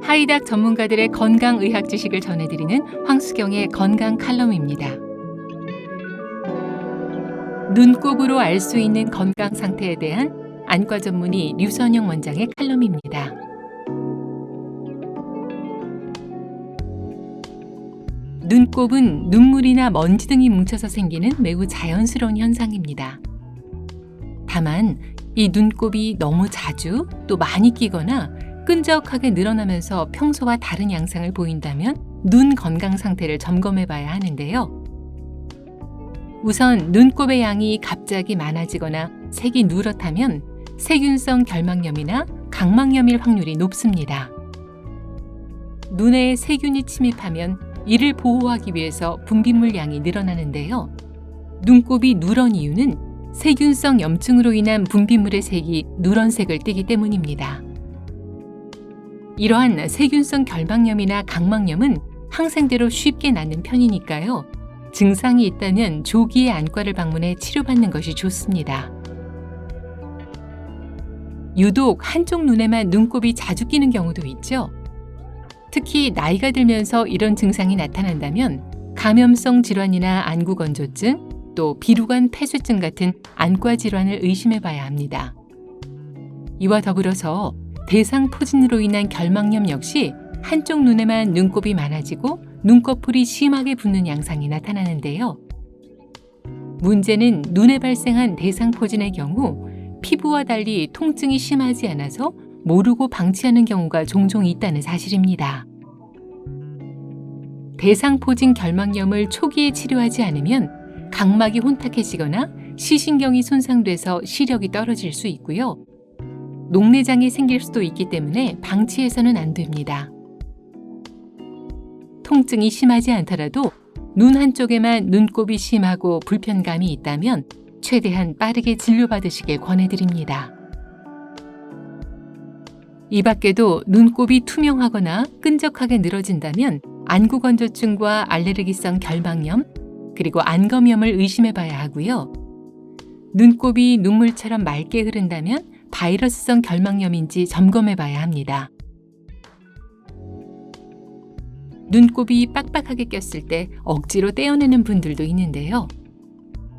하이닥 전문가들의 건강의학 지식을 전해드리는 황수경의 건강 칼럼입니다. 눈곱으로 알 수 있는 건강 상태에 대한 안과 전문의 류선영 원장의 칼럼입니다. 눈곱은 눈물이나 먼지 등이 뭉쳐서 생기는 매우 자연스러운 현상입니다. 다만 이 눈곱이 너무 자주 또 많이 끼거나 끈적하게 늘어나면서 평소와 다른 양상을 보인다면 눈 건강 상태를 점검해 봐야 하는데요. 우선 눈곱의 양이 갑자기 많아지거나 색이 누렇다면 세균성 결막염이나 각막염일 확률이 높습니다. 눈에 세균이 침입하면 이를 보호하기 위해서 분비물 양이 늘어나는데요. 눈곱이 누런 이유는 세균성 염증으로 인한 분비물의 색이 누런색을 띠기 때문입니다. 이러한 세균성 결막염이나 각막염은 항생대로 쉽게 낫는 편이니까요. 증상이 있다면 조기에 안과를 방문해 치료받는 것이 좋습니다. 유독 한쪽 눈에만 눈곱이 자주 끼는 경우도 있죠. 특히 나이가 들면서 이런 증상이 나타난다면 감염성 질환이나 안구건조증, 또 비루관 폐쇄증 같은 안과 질환을 의심해 봐야 합니다. 이와 더불어서 대상포진으로 인한 결막염 역시 한쪽 눈에만 눈곱이 많아지고 눈꺼풀이 심하게 붓는 양상이 나타나는데요. 문제는 눈에 발생한 대상포진의 경우 피부와 달리 통증이 심하지 않아서 모르고 방치하는 경우가 종종 있다는 사실입니다. 대상포진 결막염을 초기에 치료하지 않으면 각막이 혼탁해지거나 시신경이 손상돼서 시력이 떨어질 수 있고요. 녹내장이 생길 수도 있기 때문에 방치해서는 안 됩니다. 통증이 심하지 않더라도 눈 한쪽에만 눈곱이 심하고 불편감이 있다면 최대한 빠르게 진료받으시길 권해드립니다. 이 밖에도 눈곱이 투명하거나 끈적하게 늘어진다면 안구건조증과 알레르기성 결막염, 그리고 안검염을 의심해 봐야 하고요. 눈곱이 눈물처럼 맑게 흐른다면 바이러스성 결막염인지 점검해 봐야 합니다. 눈곱이 빡빡하게 꼈을 때 억지로 떼어내는 분들도 있는데요.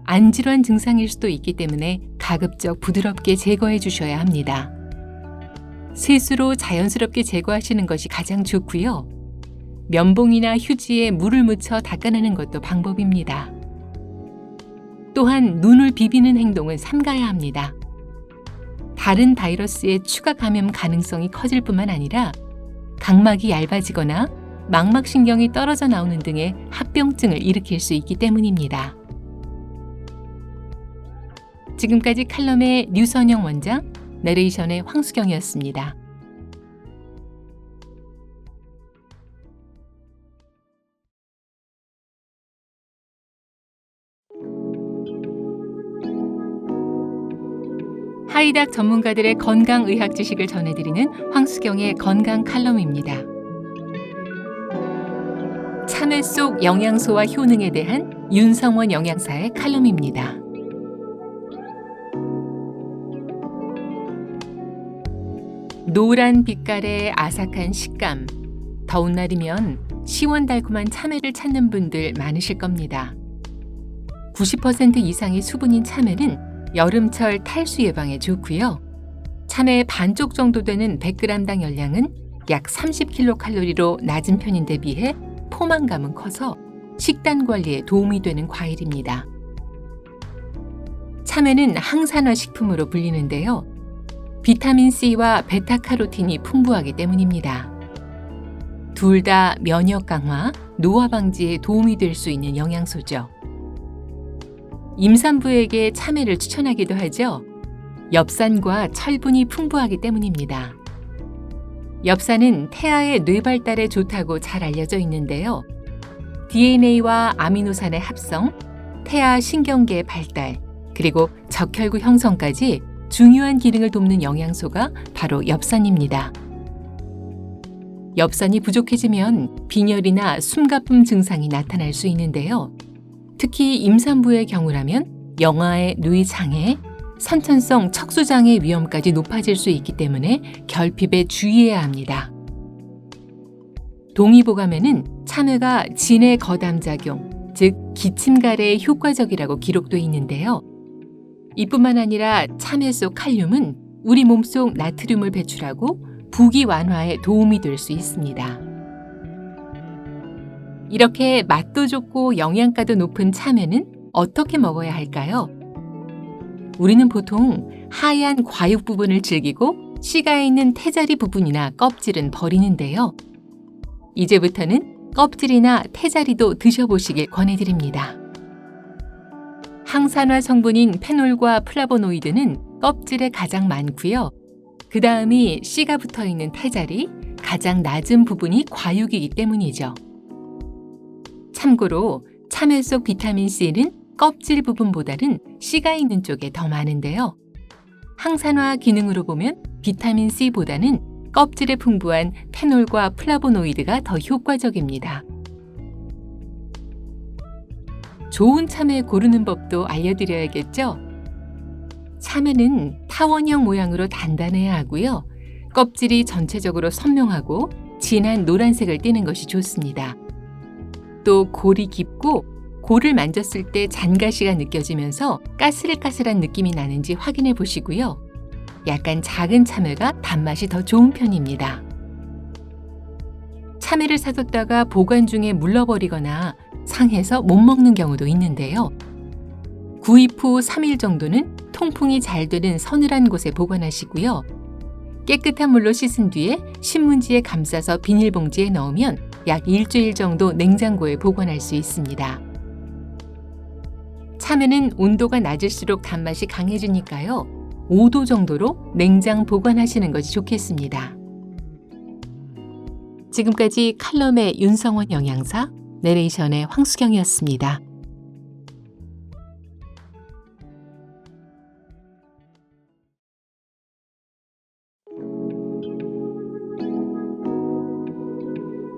안질환 증상일 수도 있기 때문에 가급적 부드럽게 제거해 주셔야 합니다. 셋으로 자연스럽게 제거하시는 것이 가장 좋고요. 면봉이나 휴지에 물을 묻혀 닦아내는 것도 방법입니다. 또한 눈을 비비는 행동은 삼가야 합니다. 다른 바이러스의 추가 감염 가능성이 커질 뿐만 아니라 각막이 얇아지거나 망막신경이 떨어져 나오는 등의 합병증을 일으킬 수 있기 때문입니다. 지금까지 칼럼의 류선영 원장, 내레이션의 황수경이었습니다. 하이닥 전문가들의 건강의학 지식을 전해드리는 황수경의 건강 칼럼입니다. 참외 속 영양소와 효능에 대한 윤성원 영양사의 칼럼입니다. 노란 빛깔의 아삭한 식감, 더운 날이면 시원달콤한 참외를 찾는 분들 많으실 겁니다. 90% 이상의 수분인 참외는 여름철 탈수 예방에 좋고요. 참외의 반쪽 정도 되는 100g당 열량은 약 30kcal로 낮은 편인데 비해 포만감은 커서 식단 관리에 도움이 되는 과일입니다. 참외는 항산화 식품으로 불리는데요. 비타민C와 베타카로틴이 풍부하기 때문입니다. 둘 다 면역 강화, 노화 방지에 도움이 될 수 있는 영양소죠. 임산부에게 참외를 추천하기도 하죠. 엽산과 철분이 풍부하기 때문입니다. 엽산은 태아의 뇌 발달에 좋다고 잘 알려져 있는데요. DNA와 아미노산의 합성, 태아 신경계 발달, 그리고 적혈구 형성까지 중요한 기능을 돕는 영양소가 바로 엽산입니다. 엽산이 부족해지면 빈혈이나 숨가쁨 증상이 나타날 수 있는데요. 특히 임산부의 경우라면 영아의 뇌장애, 선천성 척수장애 위험까지 높아질 수 있기 때문에 결핍에 주의해야 합니다. 동의보감에는 참외가 진해 거담작용, 즉 기침가래에 효과적이라고 기록돼 있는데요. 이뿐만 아니라 참외 속 칼륨은 우리 몸속 나트륨을 배출하고 부기 완화에 도움이 될 수 있습니다. 이렇게 맛도 좋고 영양가도 높은 참외는 어떻게 먹어야 할까요? 우리는 보통 하얀 과육 부분을 즐기고 씨가 있는 태자리 부분이나 껍질은 버리는데요. 이제부터는 껍질이나 태자리도 드셔보시길 권해드립니다. 항산화 성분인 페놀과 플라보노이드는 껍질에 가장 많고요. 그 다음이 씨가 붙어있는 태자리, 가장 낮은 부분이 과육이기 때문이죠. 참고로 참외 속 비타민C는 껍질 부분보다는 씨가 있는 쪽에 더 많은데요. 항산화 기능으로 보면 비타민C보다는 껍질에 풍부한 페놀과 플라보노이드가 더 효과적입니다. 좋은 참외 고르는 법도 알려드려야겠죠? 참외는 타원형 모양으로 단단해야 하고요. 껍질이 전체적으로 선명하고 진한 노란색을 띠는 것이 좋습니다. 또 골이 깊고 골을 만졌을 때 잔가시가 느껴지면서 까슬까슬한 느낌이 나는지 확인해 보시고요. 약간 작은 참외가 단맛이 더 좋은 편입니다. 참외를 사뒀다가 보관 중에 물러버리거나 상해서 못 먹는 경우도 있는데요. 구입 후 3일 정도는 통풍이 잘 되는 서늘한 곳에 보관하시고요. 깨끗한 물로 씻은 뒤에 신문지에 감싸서 비닐봉지에 넣으면 약 일주일 정도 냉장고에 보관할 수 있습니다. 참외는 온도가 낮을수록 단맛이 강해지니까요. 5도 정도로 냉장 보관하시는 것이 좋겠습니다. 지금까지 칼럼의 윤성원 영양사, 내레이션의 황수경이었습니다.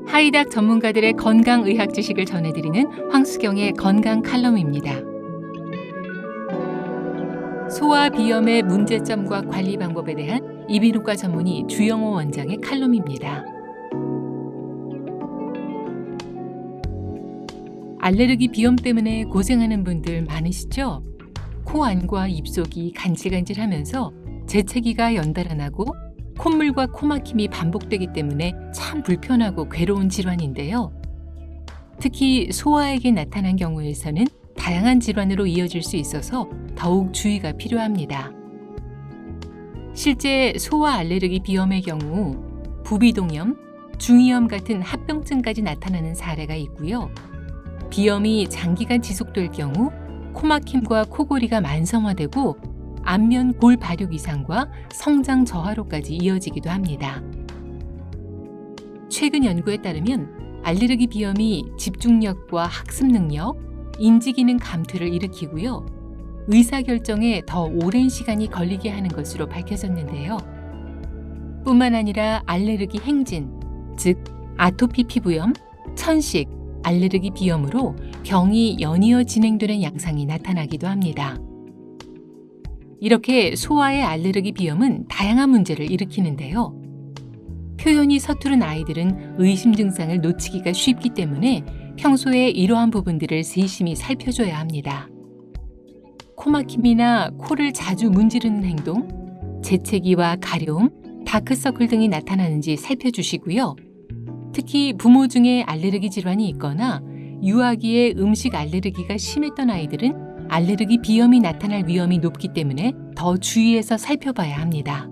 하이닥 전문가들의 건강의학 지식을 전해드리는 황수경의 건강 칼럼입니다. 소화 비염의 문제점과 관리 방법에 대한 이비인후과 전문의 주영호 원장의 칼럼입니다. 알레르기 비염 때문에 고생하는 분들 많으시죠? 코 안과 입속이 간질간질하면서 재채기가 연달아 나고 콧물과 코막힘이 반복되기 때문에 참 불편하고 괴로운 질환인데요. 특히 소아에게 나타난 경우에서는 다양한 질환으로 이어질 수 있어서 더욱 주의가 필요합니다. 실제 소아 알레르기 비염의 경우 부비동염, 중이염 같은 합병증까지 나타나는 사례가 있고요. 비염이 장기간 지속될 경우 코막힘과 코골이가 만성화되고 안면 골 발육 이상과 성장 저하로까지 이어지기도 합니다. 최근 연구에 따르면 알레르기 비염이 집중력과 학습 능력, 인지기능 감퇴를 일으키고요. 의사결정에 더 오랜 시간이 걸리게 하는 것으로 밝혀졌는데요. 뿐만 아니라 알레르기 행진, 즉 아토피 피부염, 천식, 알레르기 비염으로 병이 연이어 진행되는 양상이 나타나기도 합니다. 이렇게 소아의 알레르기 비염은 다양한 문제를 일으키는데요. 표현이 서투른 아이들은 의심 증상을 놓치기가 쉽기 때문에 평소에 이러한 부분들을 세심히 살펴줘야 합니다. 코막힘이나 코를 자주 문지르는 행동, 재채기와 가려움, 다크서클 등이 나타나는지 살펴주시고요. 특히 부모 중에 알레르기 질환이 있거나 유아기에 음식 알레르기가 심했던 아이들은 알레르기 비염이 나타날 위험이 높기 때문에 더 주의해서 살펴봐야 합니다.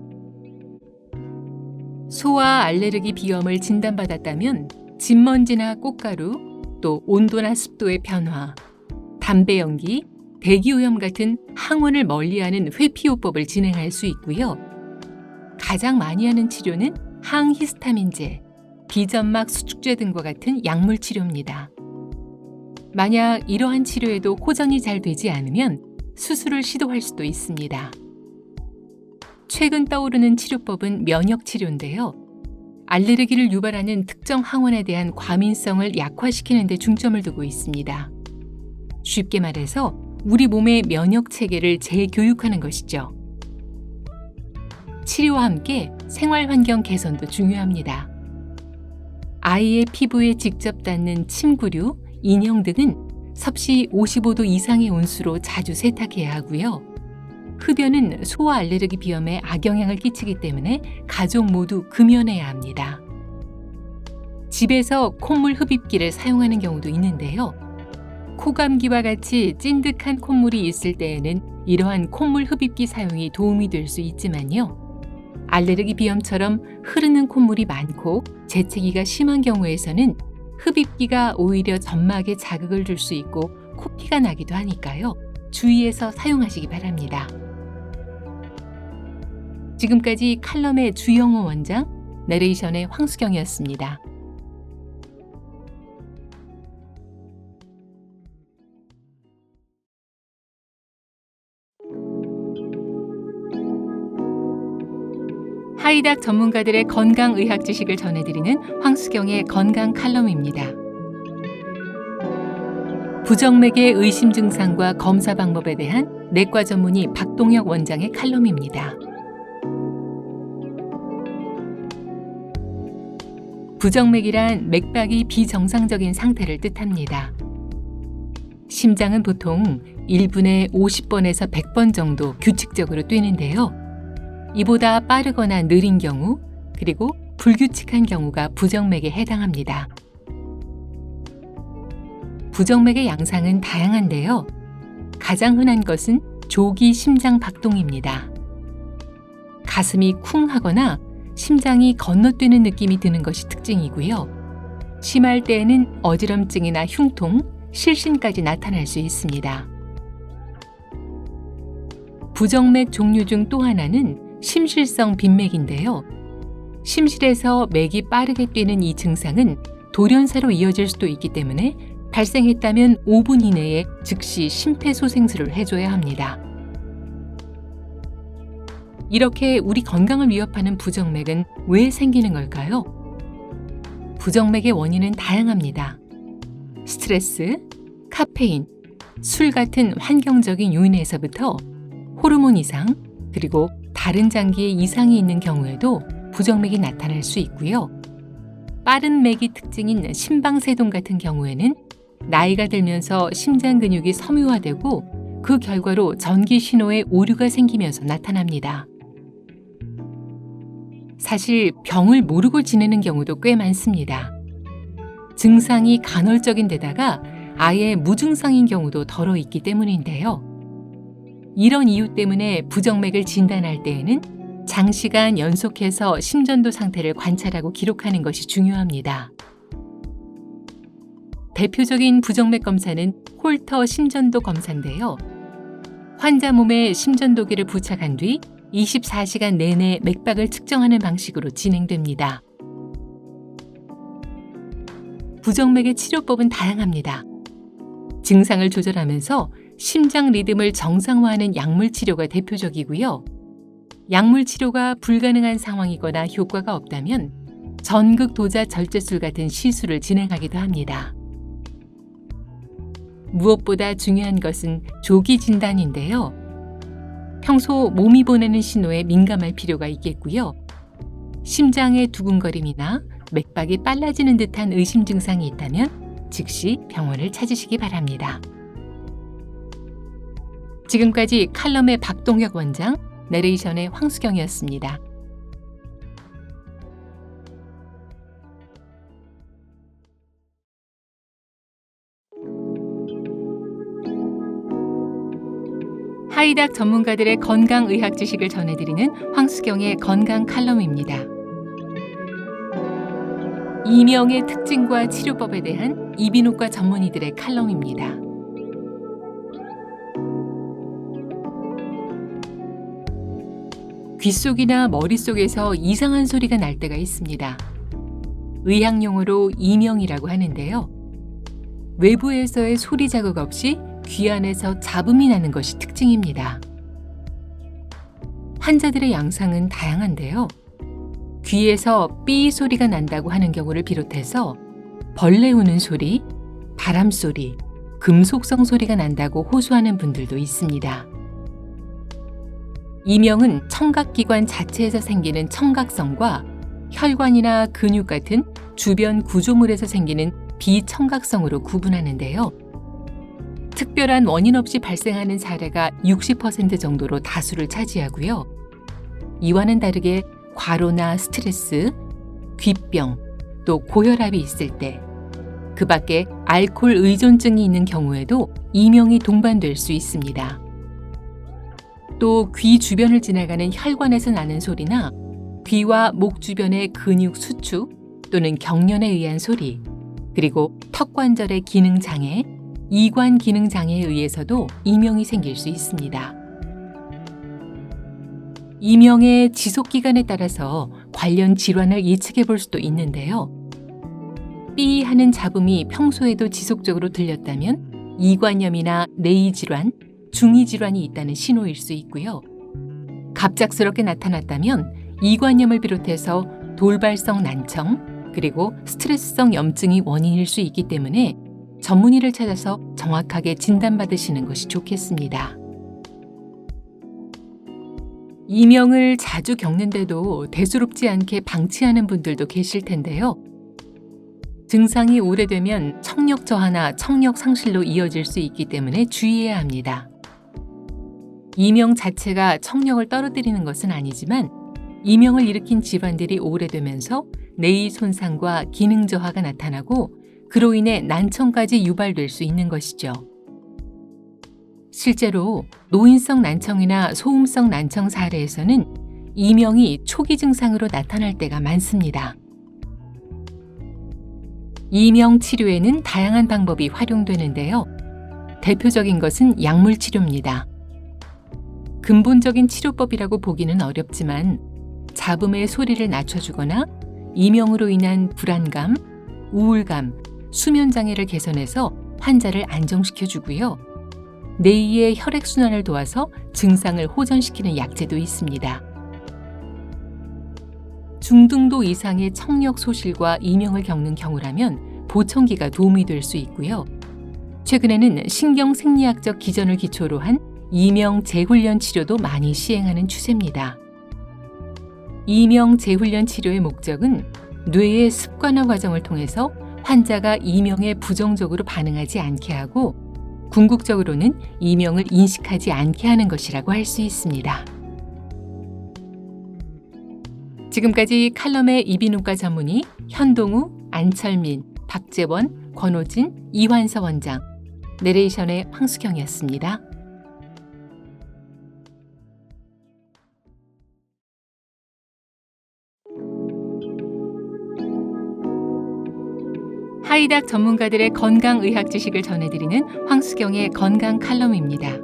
소아 알레르기 비염을 진단받았다면 진먼지나 꽃가루, 또 온도나 습도의 변화, 담배 연기, 대기오염 같은 항원을 멀리하는 회피요법을 진행할 수 있고요. 가장 많이 하는 치료는 항히스타민제, 비점막 수축제 등과 같은 약물 치료입니다. 만약 이러한 치료에도 호전이 잘 되지 않으면 수술을 시도할 수도 있습니다. 최근 떠오르는 치료법은 면역 치료인데요. 알레르기를 유발하는 특정 항원에 대한 과민성을 약화시키는 데 중점을 두고 있습니다. 쉽게 말해서 우리 몸의 면역 체계를 재교육하는 것이죠. 치료와 함께 생활 환경 개선도 중요합니다. 아이의 피부에 직접 닿는 침구류, 인형 등은 섭씨 55도 이상의 온수로 자주 세탁해야 하고요. 흡연은 소화 알레르기 비염에 악영향을 끼치기 때문에 가족 모두 금연해야 합니다. 집에서 콧물 흡입기를 사용하는 경우도 있는데요. 코감기와 같이 찐득한 콧물이 있을 때에는 이러한 콧물 흡입기 사용이 도움이 될 수 있지만요. 알레르기 비염처럼 흐르는 콧물이 많고 재채기가 심한 경우에서는 흡입기가 오히려 점막에 자극을 줄 수 있고 코피가 나기도 하니까요. 주의해서 사용하시기 바랍니다. 지금까지 칼럼의 주영호 원장, 내레이션의 황수경이었습니다. 하이닥 전문가들의 건강의학 지식을 전해드리는 황수경의 건강 칼럼입니다. 부정맥의 의심 증상과 검사 방법에 대한 내과 전문의 박동혁 원장의 칼럼입니다. 부정맥이란 맥박이 비정상적인 상태를 뜻합니다. 심장은 보통 1분에 50번에서 100번 정도 규칙적으로 뛰는데요. 이보다 빠르거나 느린 경우, 그리고 불규칙한 경우가 부정맥에 해당합니다. 부정맥의 양상은 다양한데요. 가장 흔한 것은 조기 심장 박동입니다. 가슴이 쿵 하거나 심장이 건너뛰는 느낌이 드는 것이 특징이고요. 심할 때에는 어지럼증이나 흉통, 실신까지 나타날 수 있습니다. 부정맥 종류 중 또 하나는 심실성 빈맥인데요. 심실에서 맥이 빠르게 뛰는 이 증상은 돌연사로 이어질 수도 있기 때문에 발생했다면 5분 이내에 즉시 심폐소생술을 해줘야 합니다. 이렇게 우리 건강을 위협하는 부정맥은 왜 생기는 걸까요? 부정맥의 원인은 다양합니다. 스트레스, 카페인, 술 같은 환경적인 요인에서부터 호르몬 이상, 그리고 다른 장기에 이상이 있는 경우에도 부정맥이 나타날 수 있고요. 빠른 맥이 특징인 심방세동 같은 경우에는 나이가 들면서 심장 근육이 섬유화되고 그 결과로 전기 신호에 오류가 생기면서 나타납니다. 사실 병을 모르고 지내는 경우도 꽤 많습니다. 증상이 간헐적인 데다가 아예 무증상인 경우도 덜어 있기 때문인데요. 이런 이유 때문에 부정맥을 진단할 때에는 장시간 연속해서 심전도 상태를 관찰하고 기록하는 것이 중요합니다. 대표적인 부정맥 검사는 홀터 심전도 검사인데요. 환자 몸에 심전도기를 부착한 뒤 24시간 내내 맥박을 측정하는 방식으로 진행됩니다. 부정맥의 치료법은 다양합니다. 증상을 조절하면서 심장 리듬을 정상화하는 약물 치료가 대표적이고요. 약물 치료가 불가능한 상황이거나 효과가 없다면 전극 도자 절제술 같은 시술을 진행하기도 합니다. 무엇보다 중요한 것은 조기 진단인데요. 평소 몸이 보내는 신호에 민감할 필요가 있겠고요. 심장의 두근거림이나 맥박이 빨라지는 듯한 의심 증상이 있다면 즉시 병원을 찾으시기 바랍니다. 지금까지 칼럼의 박동혁 원장, 내레이션의 황수경이었습니다. 하이닥 전문가들의 건강의학 지식을 전해드리는 황수경의 건강 칼럼입니다. 이명의 특징과 치료법에 대한 이비인후과 전문의들의 칼럼입니다. 귓속이나 머릿속에서 이상한 소리가 날 때가 있습니다. 의학용어로 이명이라고 하는데요. 외부에서의 소리 자극 없이 귀 안에서 잡음이 나는 것이 특징입니다. 환자들의 양상은 다양한데요. 귀에서 삐 소리가 난다고 하는 경우를 비롯해서 벌레 우는 소리, 바람 소리, 금속성 소리가 난다고 호소하는 분들도 있습니다. 이명은 청각기관 자체에서 생기는 청각성과 혈관이나 근육 같은 주변 구조물에서 생기는 비청각성으로 구분하는데요. 특별한 원인 없이 발생하는 사례가 60% 정도로 다수를 차지하고요. 이와는 다르게 과로나 스트레스, 귀병, 또 고혈압이 있을 때, 그 밖에 알코올 의존증이 있는 경우에도 이명이 동반될 수 있습니다. 또 귀 주변을 지나가는 혈관에서 나는 소리나 귀와 목 주변의 근육 수축 또는 경련에 의한 소리, 그리고 턱관절의 기능 장애, 이관 기능 장애에 의해서도 이명이 생길 수 있습니다. 이명의 지속 기간에 따라서 관련 질환을 예측해 볼 수도 있는데요. 삐 하는 잡음이 평소에도 지속적으로 들렸다면 이관염이나 뇌의 질환, 중이 질환이 있다는 신호일 수 있고요. 갑작스럽게 나타났다면 이관염을 비롯해서 돌발성 난청, 그리고 스트레스성 염증이 원인일 수 있기 때문에 전문의를 찾아서 정확하게 진단받으시는 것이 좋겠습니다. 이명을 자주 겪는데도 대수롭지 않게 방치하는 분들도 계실 텐데요. 증상이 오래되면 청력 저하나 청력 상실로 이어질 수 있기 때문에 주의해야 합니다. 이명 자체가 청력을 떨어뜨리는 것은 아니지만 이명을 일으킨 질환들이 오래되면서 뇌의 손상과 기능 저하가 나타나고 그로 인해 난청까지 유발될 수 있는 것이죠. 실제로 노인성 난청이나 소음성 난청 사례에서는 이명이 초기 증상으로 나타날 때가 많습니다. 이명 치료에는 다양한 방법이 활용되는데요. 대표적인 것은 약물 치료입니다. 근본적인 치료법이라고 보기는 어렵지만 잡음의 소리를 낮춰주거나 이명으로 인한 불안감, 우울감, 수면 장애를 개선해서 환자를 안정시켜주고요. 뇌의 혈액순환을 도와서 증상을 호전시키는 약제도 있습니다. 중등도 이상의 청력 소실과 이명을 겪는 경우라면 보청기가 도움이 될 수 있고요. 최근에는 신경생리학적 기전을 기초로 한 이명 재훈련 치료도 많이 시행하는 추세입니다. 이명 재훈련 치료의 목적은 뇌의 습관화 과정을 통해서 환자가 이명에 부정적으로 반응하지 않게 하고 궁극적으로는 이명을 인식하지 않게 하는 것이라고 할 수 있습니다. 지금까지 칼럼의 이비인후과 전문의 현동우, 안철민, 박재원, 권호진, 이환서 원장, 내레이션의 황수경이었습니다. 하이닥 전문가들의 건강의학 지식을 전해드리는 황수경의 건강 칼럼입니다.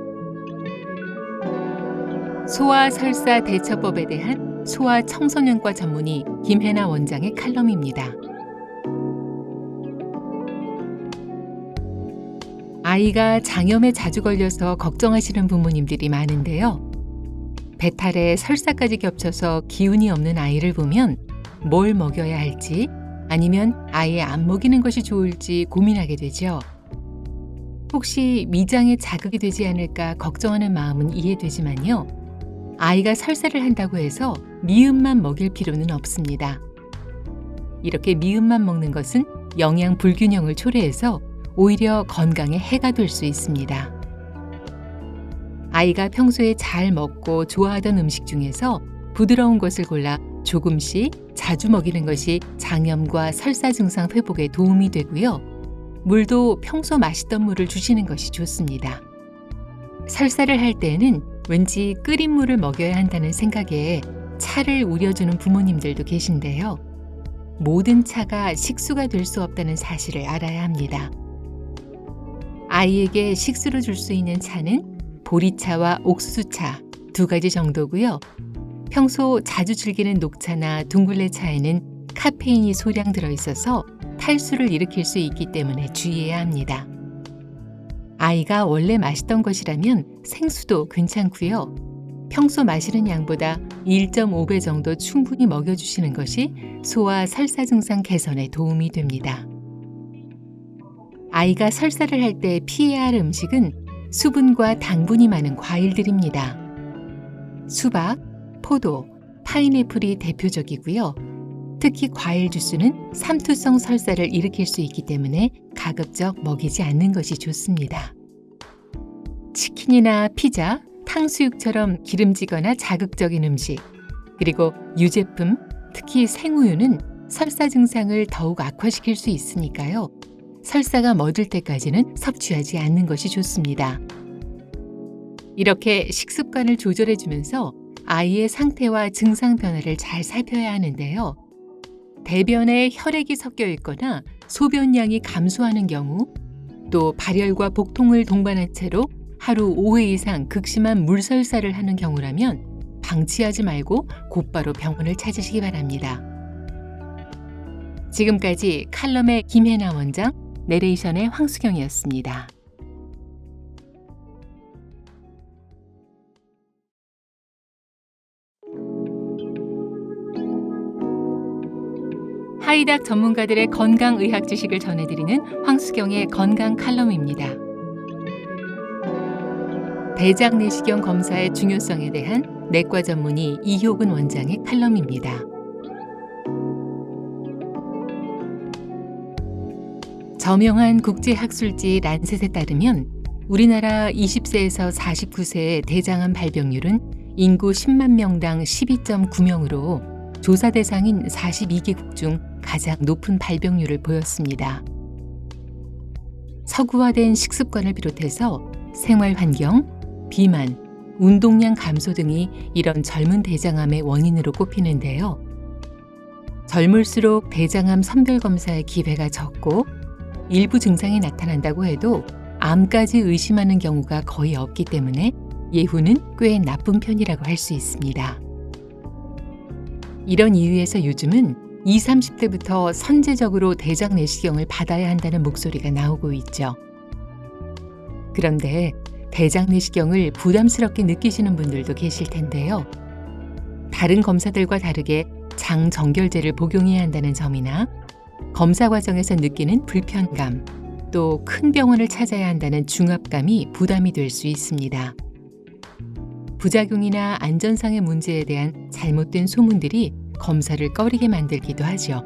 소아 설사 대처법에 대한 소아 청소년과 전문의 김혜나 원장의 칼럼입니다. 아이가 장염에 자주 걸려서 걱정하시는 부모님들이 많은데요. 배탈에 설사까지 겹쳐서 기운이 없는 아이를 보면 뭘 먹여야 할지 아니면 아예 안 먹이는 것이 좋을지 고민하게 되죠. 혹시 위장에 자극이 되지 않을까 걱정하는 마음은 이해되지만요. 아이가 설사를 한다고 해서 미음만 먹일 필요는 없습니다. 이렇게 미음만 먹는 것은 영양 불균형을 초래해서 오히려 건강에 해가 될 수 있습니다. 아이가 평소에 잘 먹고 좋아하던 음식 중에서 부드러운 것을 골라 조금씩 자주 먹이는 것이 장염과 설사 증상 회복에 도움이 되고요. 물도 평소 마시던 물을 주시는 것이 좋습니다. 설사를 할 때에는 왠지 끓인 물을 먹여야 한다는 생각에 차를 우려주는 부모님들도 계신데요. 모든 차가 식수가 될 수 없다는 사실을 알아야 합니다. 아이에게 식수로 줄 수 있는 차는 보리차와 옥수수차 2가지 정도고요. 평소 자주 즐기는 녹차나 둥글레 차에는 카페인이 소량 들어있어서 탈수를 일으킬 수 있기 때문에 주의해야 합니다. 아이가 원래 마시던 것이라면 생수도 괜찮고요. 평소 마시는 양보다 1.5배 정도 충분히 먹여주시는 것이 소아 설사 증상 개선에 도움이 됩니다. 아이가 설사를 할 때 피해야 할 음식은 수분과 당분이 많은 과일들입니다. 수박, 포도, 파인애플이 대표적이고요. 특히 과일 주스는 삼투성 설사를 일으킬 수 있기 때문에 가급적 먹이지 않는 것이 좋습니다. 치킨이나 피자, 탕수육처럼 기름지거나 자극적인 음식, 그리고 유제품, 특히 생우유는 설사 증상을 더욱 악화시킬 수 있으니까요. 설사가 멎을 때까지는 섭취하지 않는 것이 좋습니다. 이렇게 식습관을 조절해주면서 아이의 상태와 증상 변화를 잘 살펴야 하는데요. 대변에 혈액이 섞여 있거나 소변량이 감소하는 경우, 또 발열과 복통을 동반한 채로 하루 5회 이상 극심한 물설사를 하는 경우라면 방치하지 말고 곧바로 병원을 찾으시기 바랍니다. 지금까지 칼럼의 김혜나 원장, 내레이션의 황수경이었습니다. 하이닥 전문가들의 건강의학 지식을 전해드리는 황수경의 건강 칼럼입니다. 대장 내시경 검사의 중요성에 대한 내과 전문의 이효근 원장의 칼럼입니다. 저명한 국제학술지 란셋에 따르면 우리나라 20세에서 49세의 대장암 발병률은 인구 10만 명당 12.9명으로 조사 대상인 42개국 중 가장 높은 발병률을 보였습니다. 서구화된 식습관을 비롯해서 생활 환경, 비만, 운동량 감소 등이 이런 젊은 대장암의 원인으로 꼽히는데요. 젊을수록 대장암 선별검사의 기회가 적고 일부 증상이 나타난다고 해도 암까지 의심하는 경우가 거의 없기 때문에 예후는 꽤 나쁜 편이라고 할 수 있습니다. 이런 이유에서 요즘은 20, 30대부터 선제적으로 대장 내시경을 받아야 한다는 목소리가 나오고 있죠. 그런데 대장 내시경을 부담스럽게 느끼시는 분들도 계실 텐데요. 다른 검사들과 다르게 장 정결제를 복용해야 한다는 점이나 검사 과정에서 느끼는 불편감, 또 큰 병원을 찾아야 한다는 중압감이 부담이 될 수 있습니다. 부작용이나 안전상의 문제에 대한 잘못된 소문들이 검사를 꺼리게 만들기도 하죠.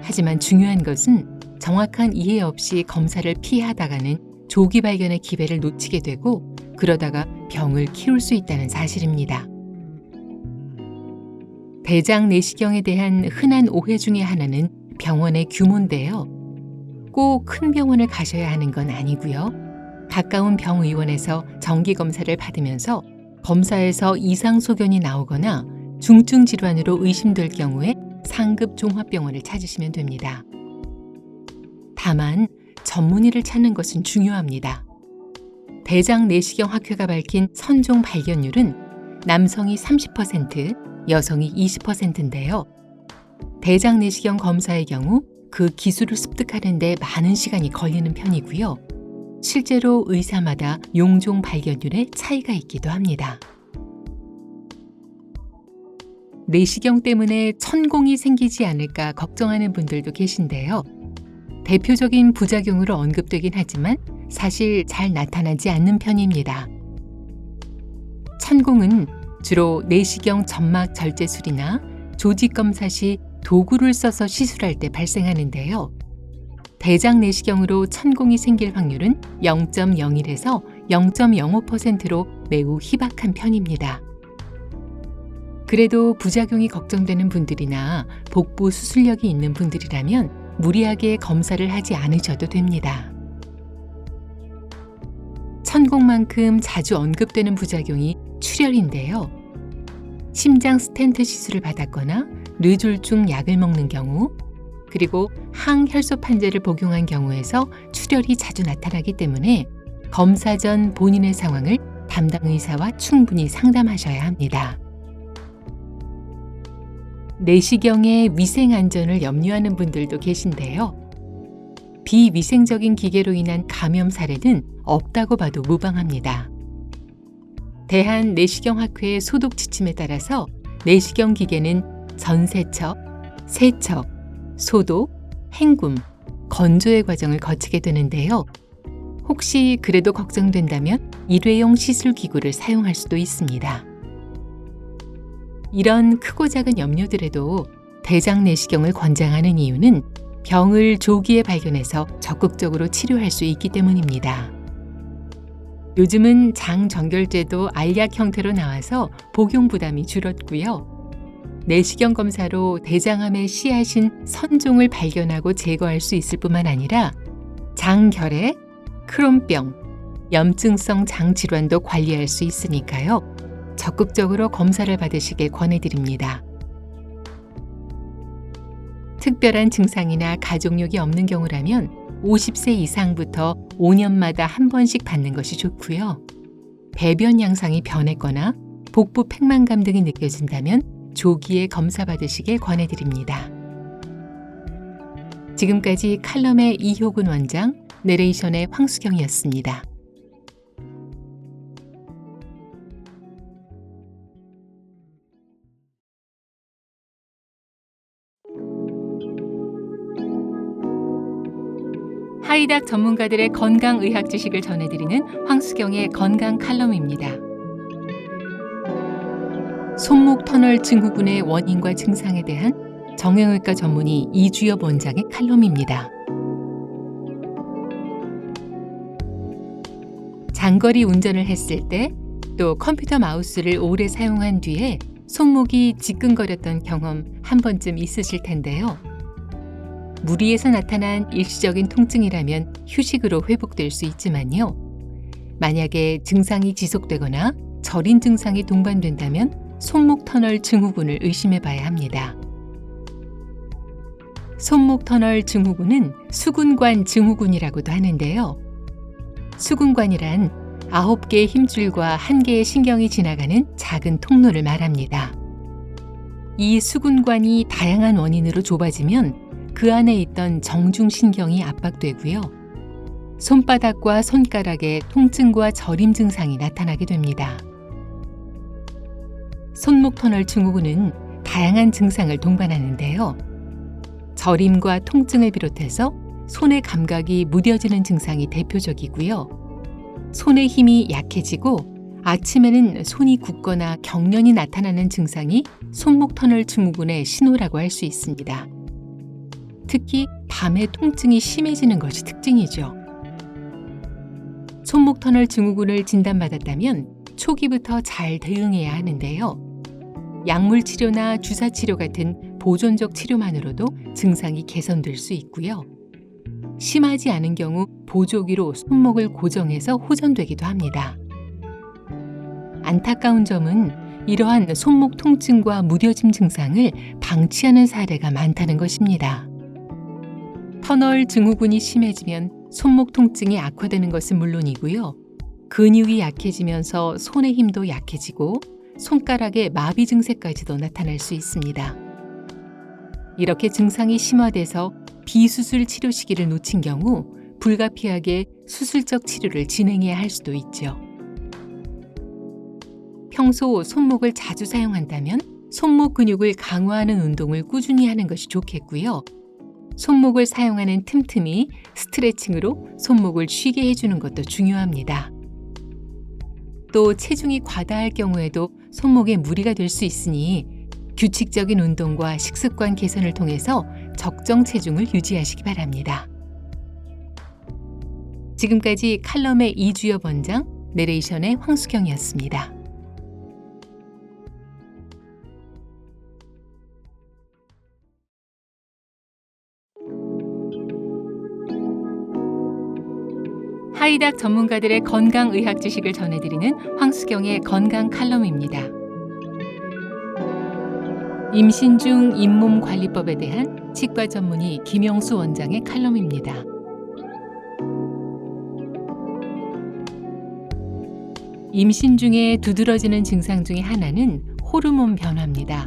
하지만 중요한 것은 정확한 이해 없이 검사를 피하다가는 조기 발견의 기회를 놓치게 되고 그러다가 병을 키울 수 있다는 사실입니다. 대장 내시경에 대한 흔한 오해 중에 하나는 병원의 규모인데요. 꼭 큰 병원을 가셔야 하는 건 아니고요. 가까운 병의원에서 정기검사를 받으면서 검사에서 이상 소견이 나오거나 중증 질환으로 의심될 경우에 상급 종합병원을 찾으시면 됩니다. 다만 전문의를 찾는 것은 중요합니다. 대장 내시경 학회가 밝힌 선종 발견율은 남성이 30%, 여성이 20%인데요. 대장 내시경 검사의 경우 그 기술을 습득하는 데 많은 시간이 걸리는 편이고요. 실제로 의사마다 용종 발견율에 차이가 있기도 합니다. 내시경 때문에 천공이 생기지 않을까 걱정하는 분들도 계신데요. 대표적인 부작용으로 언급되긴 하지만 사실 잘 나타나지 않는 편입니다. 천공은 주로 내시경 점막 절제술이나 조직 검사 시 도구를 써서 시술할 때 발생하는데요. 대장 내시경으로 천공이 생길 확률은 0.01에서 0.05%로 매우 희박한 편입니다. 그래도 부작용이 걱정되는 분들이나 복부 수술력이 있는 분들이라면 무리하게 검사를 하지 않으셔도 됩니다. 천공만큼 자주 언급되는 부작용이 출혈인데요. 심장 스텐트 시술을 받았거나 뇌졸중 약을 먹는 경우, 그리고 항혈소판제를 복용한 경우에서 출혈이 자주 나타나기 때문에 검사 전 본인의 상황을 담당 의사와 충분히 상담하셔야 합니다. 내시경의 위생 안전을 염려하는 분들도 계신데요. 비위생적인 기계로 인한 감염 사례는 없다고 봐도 무방합니다. 대한내시경학회의 소독 지침에 따라서 내시경 기계는 전세척, 세척, 소독, 헹굼, 건조의 과정을 거치게 되는데요. 혹시 그래도 걱정된다면 일회용 시술 기구를 사용할 수도 있습니다. 이런 크고 작은 염려들에도 대장 내시경을 권장하는 이유는 병을 조기에 발견해서 적극적으로 치료할 수 있기 때문입니다. 요즘은 장정결제도 알약 형태로 나와서 복용 부담이 줄었고요. 내시경 검사로 대장암의 씨앗인 선종을 발견하고 제거할 수 있을 뿐만 아니라 장결핵, 크론병, 염증성 장질환도 관리할 수 있으니까요. 적극적으로 검사를 받으시길 권해드립니다. 특별한 증상이나 가족력이 없는 경우라면 50세 이상부터 5년마다 한 번씩 받는 것이 좋고요. 배변 양상이 변했거나 복부 팽만감 등이 느껴진다면 조기에 검사 받으시길 권해드립니다. 지금까지 칼럼의 이효근 원장, 내레이션의 황수경이었습니다. 하이닥 전문가들의 건강의학 지식을 전해드리는 황수경의 건강 칼럼입니다. 손목 터널 증후군의 원인과 증상에 대한 정형외과 전문의 이주엽 원장의 칼럼입니다. 장거리 운전을 했을 때 또 컴퓨터 마우스를 오래 사용한 뒤에 손목이 지끈거렸던 경험 한 번쯤 있으실 텐데요. 무리에서 나타난 일시적인 통증이라면 휴식으로 회복될 수 있지만요. 만약에 증상이 지속되거나 절인 증상이 동반된다면 손목 터널 증후군을 의심해 봐야 합니다. 손목 터널 증후군은 수근관 증후군이라고도 하는데요. 수근관이란 9개의 힘줄과 1개의 신경이 지나가는 작은 통로를 말합니다. 이 수근관이 다양한 원인으로 좁아지면 그 안에 있던 정중신경이 압박되고요. 손바닥과 손가락에 통증과 저림 증상이 나타나게 됩니다. 손목 터널 증후군은 다양한 증상을 동반하는데요. 저림과 통증을 비롯해서 손의 감각이 무뎌지는 증상이 대표적이고요. 손의 힘이 약해지고 아침에는 손이 굳거나 경련이 나타나는 증상이 손목 터널 증후군의 신호라고 할 수 있습니다. 특히 밤에 통증이 심해지는 것이 특징이죠. 손목 터널 증후군을 진단받았다면 초기부터 잘 대응해야 하는데요. 약물 치료나 주사 치료 같은 보존적 치료만으로도 증상이 개선될 수 있고요. 심하지 않은 경우 보조기로 손목을 고정해서 호전되기도 합니다. 안타까운 점은 이러한 손목 통증과 무뎌짐 증상을 방치하는 사례가 많다는 것입니다. 터널 증후군이 심해지면 손목 통증이 악화되는 것은 물론이고요. 근육이 약해지면서 손의 힘도 약해지고 손가락에 마비 증세까지도 나타날 수 있습니다. 이렇게 증상이 심화돼서 비수술 치료 시기를 놓친 경우 불가피하게 수술적 치료를 진행해야 할 수도 있죠. 평소 손목을 자주 사용한다면 손목 근육을 강화하는 운동을 꾸준히 하는 것이 좋겠고요. 손목을 사용하는 틈틈이 스트레칭으로 손목을 쉬게 해주는 것도 중요합니다. 또 체중이 과다할 경우에도 손목에 무리가 될 수 있으니 규칙적인 운동과 식습관 개선을 통해서 적정 체중을 유지하시기 바랍니다. 지금까지 칼럼의 이주엽 원장, 내레이션의 황수경이었습니다. 하이닥 전문가들의 건강의학 지식을 전해드리는 황수경의 건강 칼럼입니다. 임신 중 잇몸관리법에 대한 치과 전문의 김영수 원장의 칼럼입니다. 임신 중에 두드러지는 증상 중에 하나는 호르몬 변화입니다.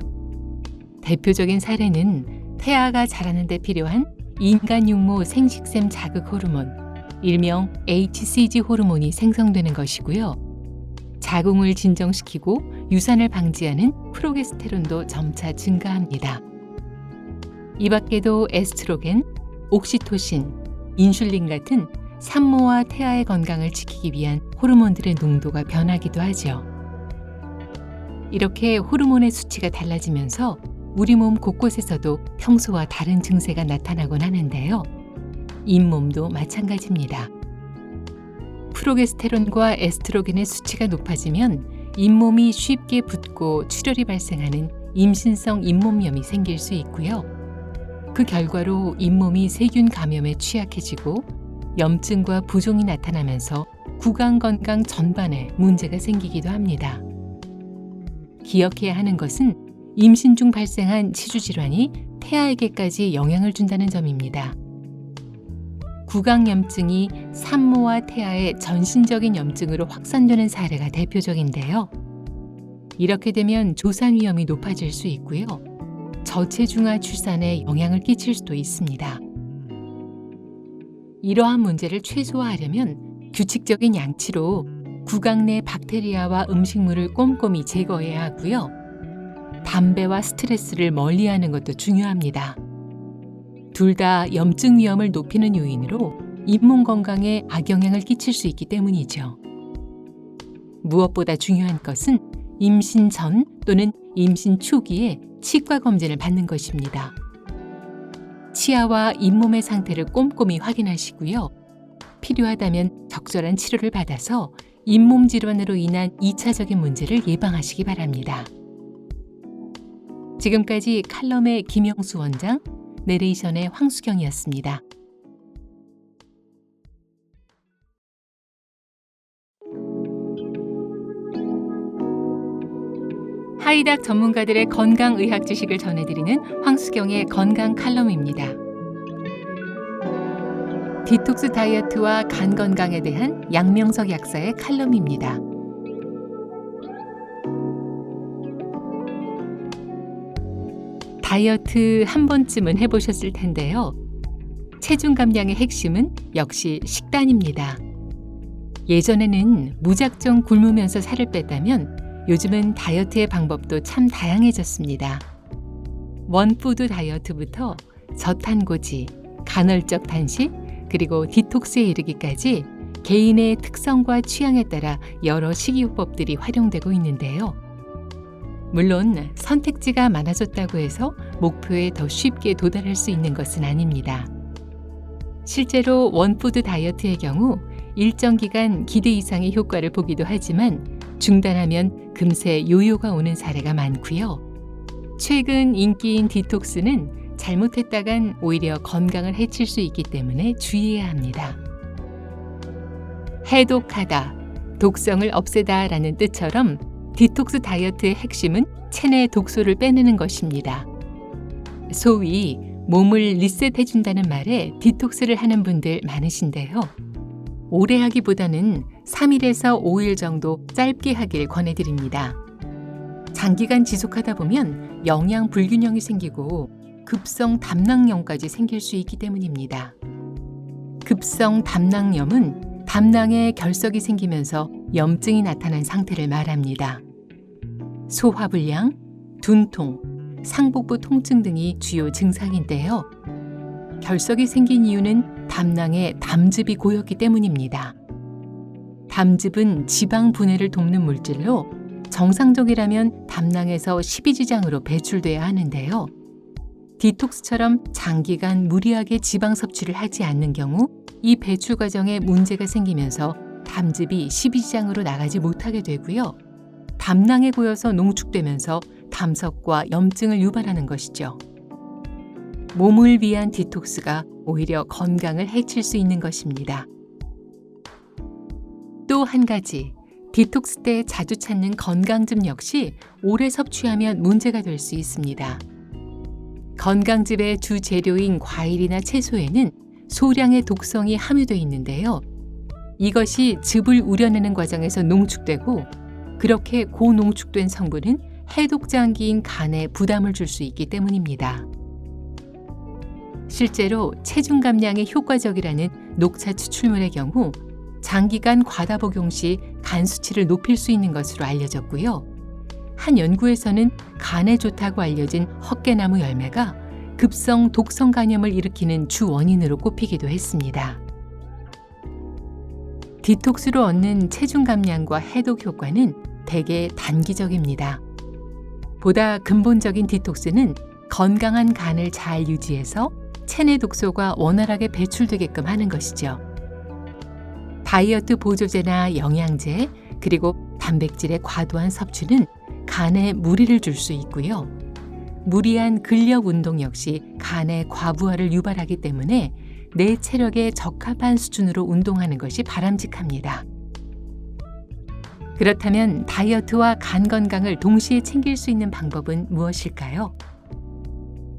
대표적인 사례는 태아가 자라는 데 필요한 인간 육모 생식샘 자극 호르몬, 일명 HCG 호르몬이 생성되는 것이고요. 자궁을 진정시키고 유산을 방지하는 프로게스테론도 점차 증가합니다. 이 밖에도 에스트로겐, 옥시토신, 인슐린 같은 산모와 태아의 건강을 지키기 위한 호르몬들의 농도가 변하기도 하죠. 이렇게 호르몬의 수치가 달라지면서 우리 몸 곳곳에서도 평소와 다른 증세가 나타나곤 하는데요. 잇몸도 마찬가지입니다. 프로게스테론과 에스트로겐의 수치가 높아지면 잇몸이 쉽게 붓고 출혈이 발생하는 임신성 잇몸염이 생길 수 있고요. 그 결과로 잇몸이 세균 감염에 취약해지고 염증과 부종이 나타나면서 구강 건강 전반에 문제가 생기기도 합니다. 기억해야 하는 것은 임신 중 발생한 치주 질환이 태아에게까지 영향을 준다는 점입니다. 구강염증이 산모와 태아의 전신적인 염증으로 확산되는 사례가 대표적인데요. 이렇게 되면 조산 위험이 높아질 수 있고요. 저체중아 출산에 영향을 끼칠 수도 있습니다. 이러한 문제를 최소화하려면 규칙적인 양치로 구강 내 박테리아와 음식물을 꼼꼼히 제거해야 하고요. 담배와 스트레스를 멀리하는 것도 중요합니다. 둘 다 염증 위험을 높이는 요인으로 잇몸 건강에 악영향을 끼칠 수 있기 때문이죠. 무엇보다 중요한 것은 임신 전 또는 임신 초기에 치과 검진을 받는 것입니다. 치아와 잇몸의 상태를 꼼꼼히 확인하시고요. 필요하다면 적절한 치료를 받아서 잇몸 질환으로 인한 2차적인 문제를 예방하시기 바랍니다. 지금까지 칼럼의 김영수 원장, 내레이션의 황수경이었습니다. 하이닥 전문가들의 건강의학 지식을 전해드리는 황수경의 건강 칼럼입니다. 디톡스 다이어트와 간 건강에 대한 양명석 약사의 칼럼입니다. 다이어트 한 번쯤은 해보셨을 텐데요. 체중 감량의 핵심은 역시 식단입니다. 예전에는 무작정 굶으면서 살을 뺐다면 요즘은 다이어트의 방법도 참 다양해졌습니다. 원푸드 다이어트부터 저탄고지, 간헐적 단식, 그리고 디톡스에 이르기까지 개인의 특성과 취향에 따라 여러 식이요법들이 활용되고 있는데요. 물론 선택지가 많아졌다고 해서 목표에 더 쉽게 도달할 수 있는 것은 아닙니다. 실제로 원푸드 다이어트의 경우 일정 기간 기대 이상의 효과를 보기도 하지만 중단하면 금세 요요가 오는 사례가 많고요. 최근 인기인 디톡스는 잘못했다간 오히려 건강을 해칠 수 있기 때문에 주의해야 합니다. 해독하다, 독성을 없애다 라는 뜻처럼 디톡스 다이어트의 핵심은 체내 독소를 빼내는 것입니다. 소위 몸을 리셋해준다는 말에 디톡스를 하는 분들 많으신데요. 오래 하기보다는 3일에서 5일 정도 짧게 하길 권해드립니다. 장기간 지속하다 보면 영양 불균형이 생기고 급성 담낭염까지 생길 수 있기 때문입니다. 급성 담낭염은 담낭에 결석이 생기면서 염증이 나타난 상태를 말합니다. 소화불량, 둔통, 상복부 통증 등이 주요 증상인데요. 결석이 생긴 이유는 담낭에 담즙이 고였기 때문입니다. 담즙은 지방 분해를 돕는 물질로 정상적이라면 담낭에서 십이지장으로 배출돼야 하는데요. 디톡스처럼 장기간 무리하게 지방 섭취를 하지 않는 경우 이 배출 과정에 문제가 생기면서 담즙이 십이지장으로 나가지 못하게 되고요. 담낭에 고여서 농축되면서 담석과 염증을 유발하는 것이죠. 몸을 위한 디톡스가 오히려 건강을 해칠 수 있는 것입니다. 또 한 가지, 디톡스 때 자주 찾는 건강즙 역시 오래 섭취하면 문제가 될 수 있습니다. 건강즙의 주 재료인 과일이나 채소에는 소량의 독성이 함유되어 있는데요. 이것이 즙을 우려내는 과정에서 농축되고 그렇게 고농축된 성분은 해독장기인 간에 부담을 줄 수 있기 때문입니다. 실제로 체중 감량에 효과적이라는 녹차 추출물의 경우 장기간 과다 복용 시 간 수치를 높일 수 있는 것으로 알려졌고요. 한 연구에서는 간에 좋다고 알려진 헛개나무 열매가 급성 독성 간염을 일으키는 주 원인으로 꼽히기도 했습니다. 디톡스로 얻는 체중 감량과 해독 효과는 대개 단기적입니다. 보다 근본적인 디톡스는 건강한 간을 잘 유지해서 체내 독소가 원활하게 배출되게끔 하는 것이죠. 다이어트 보조제나 영양제, 그리고 단백질의 과도한 섭취는 간에 무리를 줄 수 있고요. 무리한 근력 운동 역시 간의 과부하를 유발하기 때문에 내 체력에 적합한 수준으로 운동하는 것이 바람직합니다. 그렇다면 다이어트와 간 건강을 동시에 챙길 수 있는 방법은 무엇일까요?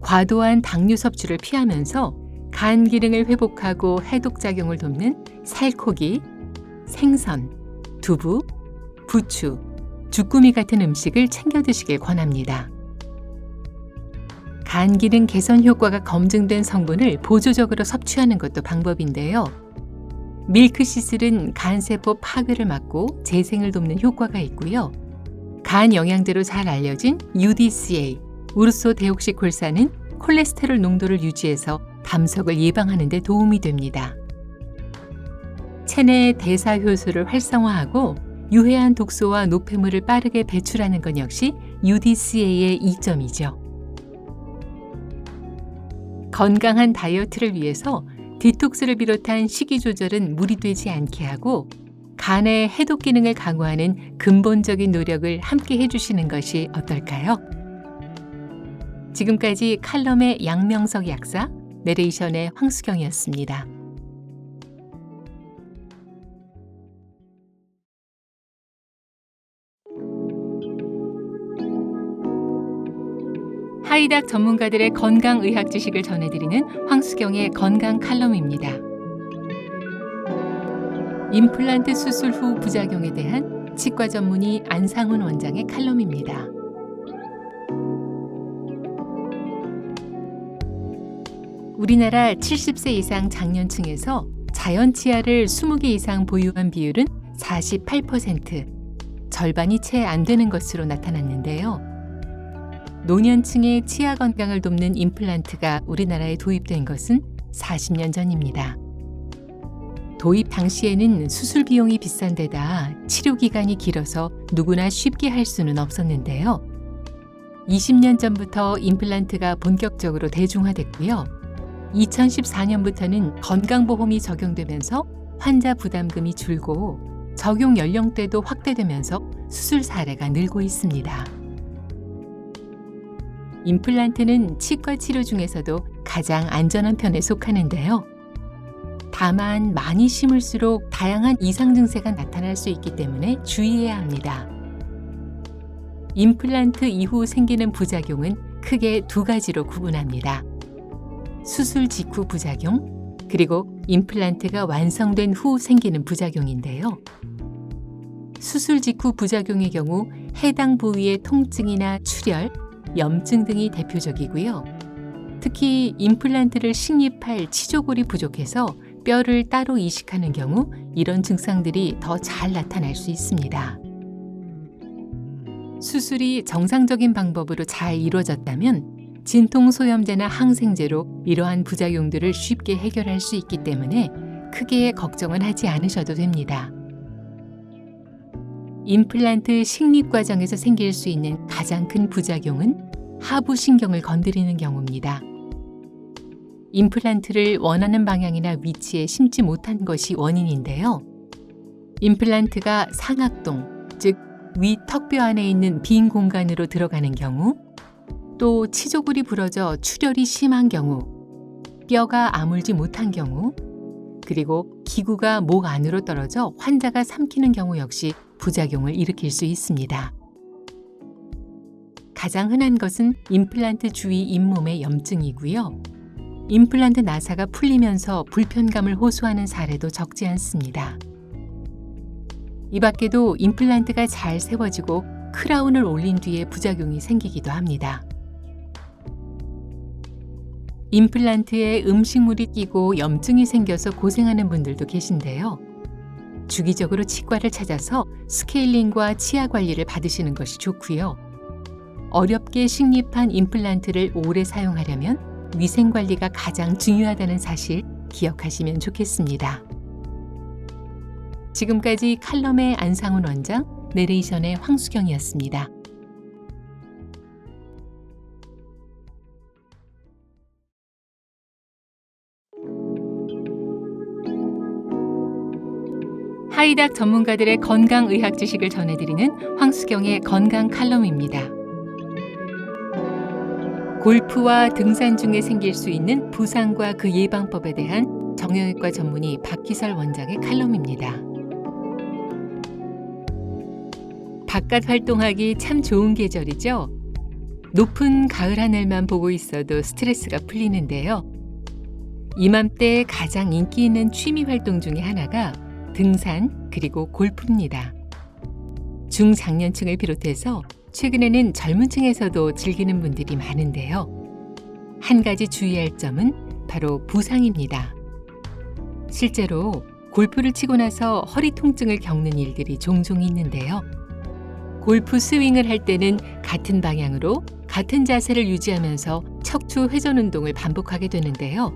과도한 당류 섭취를 피하면서 간 기능을 회복하고 해독작용을 돕는 살코기, 생선, 두부, 부추, 주꾸미 같은 음식을 챙겨 드시길 권합니다. 간 기능 개선 효과가 검증된 성분을 보조적으로 섭취하는 것도 방법인데요. 밀크시슬은 간세포 파괴를 막고 재생을 돕는 효과가 있고요. 간 영양제로 잘 알려진 UDCA, 우르소데옥시콜산은 콜레스테롤 농도를 유지해서 담석을 예방하는 데 도움이 됩니다. 체내 대사 효소를 활성화하고 유해한 독소와 노폐물을 빠르게 배출하는 것 역시 UDCA의 이점이죠. 건강한 다이어트를 위해서 디톡스를 비롯한 식이 조절은 무리되지 않게 하고 간의 해독 기능을 강화하는 근본적인 노력을 함께 해주시는 것이 어떨까요? 지금까지 칼럼의 양명석 약사, 내레이션의 황수경이었습니다. 하이닥 전문가들의 건강의학 지식을 전해드리는 황수경의 건강 칼럼입니다. 임플란트 수술 후 부작용에 대한 치과 전문의 안상훈 원장의 칼럼입니다. 우리나라 70세 이상 장년층에서 자연 치아를 20개 이상 보유한 비율은 48%, 절반이 채 안 되는 것으로 나타났는데요. 노년층의 치아 건강을 돕는 임플란트가 우리나라에 도입된 것은 40년 전입니다. 도입 당시에는 수술 비용이 비싼 데다 치료 기간이 길어서 누구나 쉽게 할 수는 없었는데요. 20년 전부터 임플란트가 본격적으로 대중화됐고요. 2014년부터는 건강보험이 적용되면서 환자 부담금이 줄고 적용 연령대도 확대되면서 수술 사례가 늘고 있습니다. 임플란트는 치과 치료 중에서도 가장 안전한 편에 속하는데요. 다만 많이 심을수록 다양한 이상 증세가 나타날 수 있기 때문에 주의해야 합니다. 임플란트 이후 생기는 부작용은 크게 두 가지로 구분합니다. 수술 직후 부작용, 그리고 임플란트가 완성된 후 생기는 부작용인데요. 수술 직후 부작용의 경우 해당 부위의 통증이나 출혈, 염증 등이 대표적이고요. 특히 임플란트를 식립할 치조골이 부족해서 뼈를 따로 이식하는 경우 이런 증상들이 더 잘 나타날 수 있습니다. 수술이 정상적인 방법으로 잘 이루어졌다면 진통소염제나 항생제로 이러한 부작용들을 쉽게 해결할 수 있기 때문에 크게 걱정은 하지 않으셔도 됩니다. 임플란트 식립 과정에서 생길 수 있는 가장 큰 부작용은 하부 신경을 건드리는 경우입니다. 임플란트를 원하는 방향이나 위치에 심지 못한 것이 원인인데요. 임플란트가 상악동, 즉 위 턱뼈 안에 있는 빈 공간으로 들어가는 경우, 또 치조골이 부러져 출혈이 심한 경우, 뼈가 아물지 못한 경우, 그리고 기구가 목 안으로 떨어져 환자가 삼키는 경우 역시 부작용을 일으킬 수 있습니다. 가장 흔한 것은 임플란트 주위 잇몸의 염증이고요. 임플란트 나사가 풀리면서 불편감을 호소하는 사례도 적지 않습니다. 이 밖에도 임플란트가 잘 세워지고 크라운을 올린 뒤에 부작용이 생기기도 합니다. 임플란트에 음식물이 끼고 염증이 생겨서 고생하는 분들도 계신데요. 주기적으로 치과를 찾아서 스케일링과 치아 관리를 받으시는 것이 좋고요. 어렵게 식립한 임플란트를 오래 사용하려면 위생 관리가 가장 중요하다는 사실 기억하시면 좋겠습니다. 지금까지 칼럼의 안상훈 원장, 내레이션의 황수경이었습니다. 하이닥 전문가들의 건강의학 지식을 전해드리는 황수경의 건강 칼럼입니다. 골프와 등산 중에 생길 수 있는 부상과 그 예방법에 대한 정형외과 전문의 박기설 원장의 칼럼입니다. 바깥 활동하기 참 좋은 계절이죠. 높은 가을 하늘만 보고 있어도 스트레스가 풀리는데요. 이맘때 가장 인기 있는 취미 활동 중에 하나가 등산 그리고 골프입니다. 중장년층을 비롯해서 최근에는 젊은 층에서도 즐기는 분들이 많은데요. 한 가지 주의할 점은 바로 부상입니다. 실제로 골프를 치고 나서 허리 통증을 겪는 일들이 종종 있는데요. 골프 스윙을 할 때는 같은 방향으로 같은 자세를 유지하면서 척추 회전 운동을 반복하게 되는데요.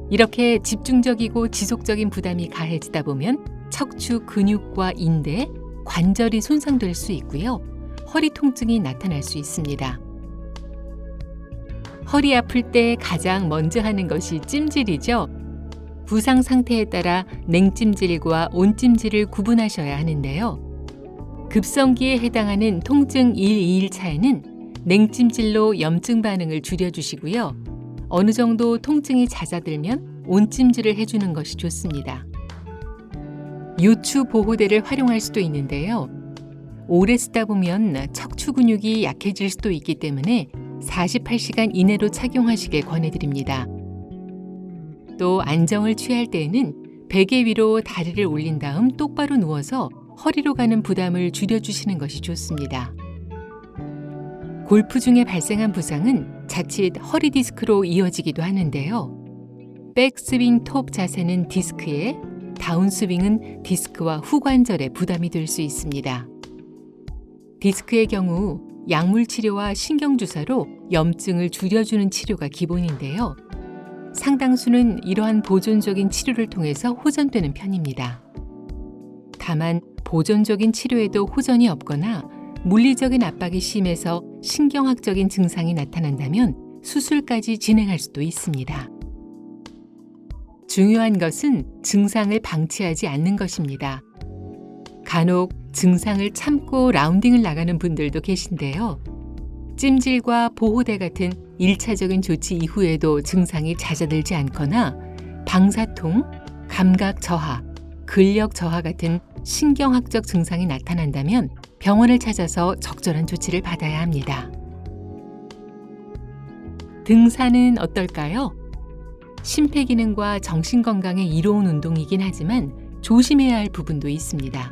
이렇게 집중적이고 지속적인 부담이 가해지다 보면 척추 근육과 인대, 관절이 손상될 수 있고요. 허리 통증이 나타날 수 있습니다. 허리 아플 때 가장 먼저 하는 것이 찜질이죠. 부상 상태에 따라 냉찜질과 온찜질을 구분하셔야 하는데요. 급성기에 해당하는 통증 1, 2일 차에는 냉찜질로 염증 반응을 줄여주시고요. 어느 정도 통증이 잦아들면 온찜질을 해주는 것이 좋습니다. 요추 보호대를 활용할 수도 있는데요. 오래 쓰다 보면 척추 근육이 약해질 수도 있기 때문에 48시간 이내로 착용하시길 권해드립니다. 또 안정을 취할 때에는 베개 위로 다리를 올린 다음 똑바로 누워서 허리로 가는 부담을 줄여주시는 것이 좋습니다. 골프 중에 발생한 부상은 자칫 허리 디스크로 이어지기도 하는데요. 백스윙 톱 자세는 디스크에, 다운스윙은 디스크와 후관절에 부담이 될 수 있습니다. 디스크의 경우 약물 치료와 신경주사로 염증을 줄여주는 치료가 기본인데요. 상당수는 이러한 보존적인 치료를 통해서 호전되는 편입니다. 다만 보존적인 치료에도 호전이 없거나 물리적인 압박이 심해서 신경학적인 증상이 나타난다면 수술까지 진행할 수도 있습니다. 중요한 것은 증상을 방치하지 않는 것입니다. 간혹 증상을 참고 라운딩을 나가는 분들도 계신데요. 찜질과 보호대 같은 1차적인 조치 이후에도 증상이 잦아들지 않거나 방사통, 감각 저하, 근력 저하 같은 신경학적 증상이 나타난다면 병원을 찾아서 적절한 조치를 받아야 합니다. 등산은 어떨까요? 심폐기능과 정신건강에 이로운 운동이긴 하지만 조심해야 할 부분도 있습니다.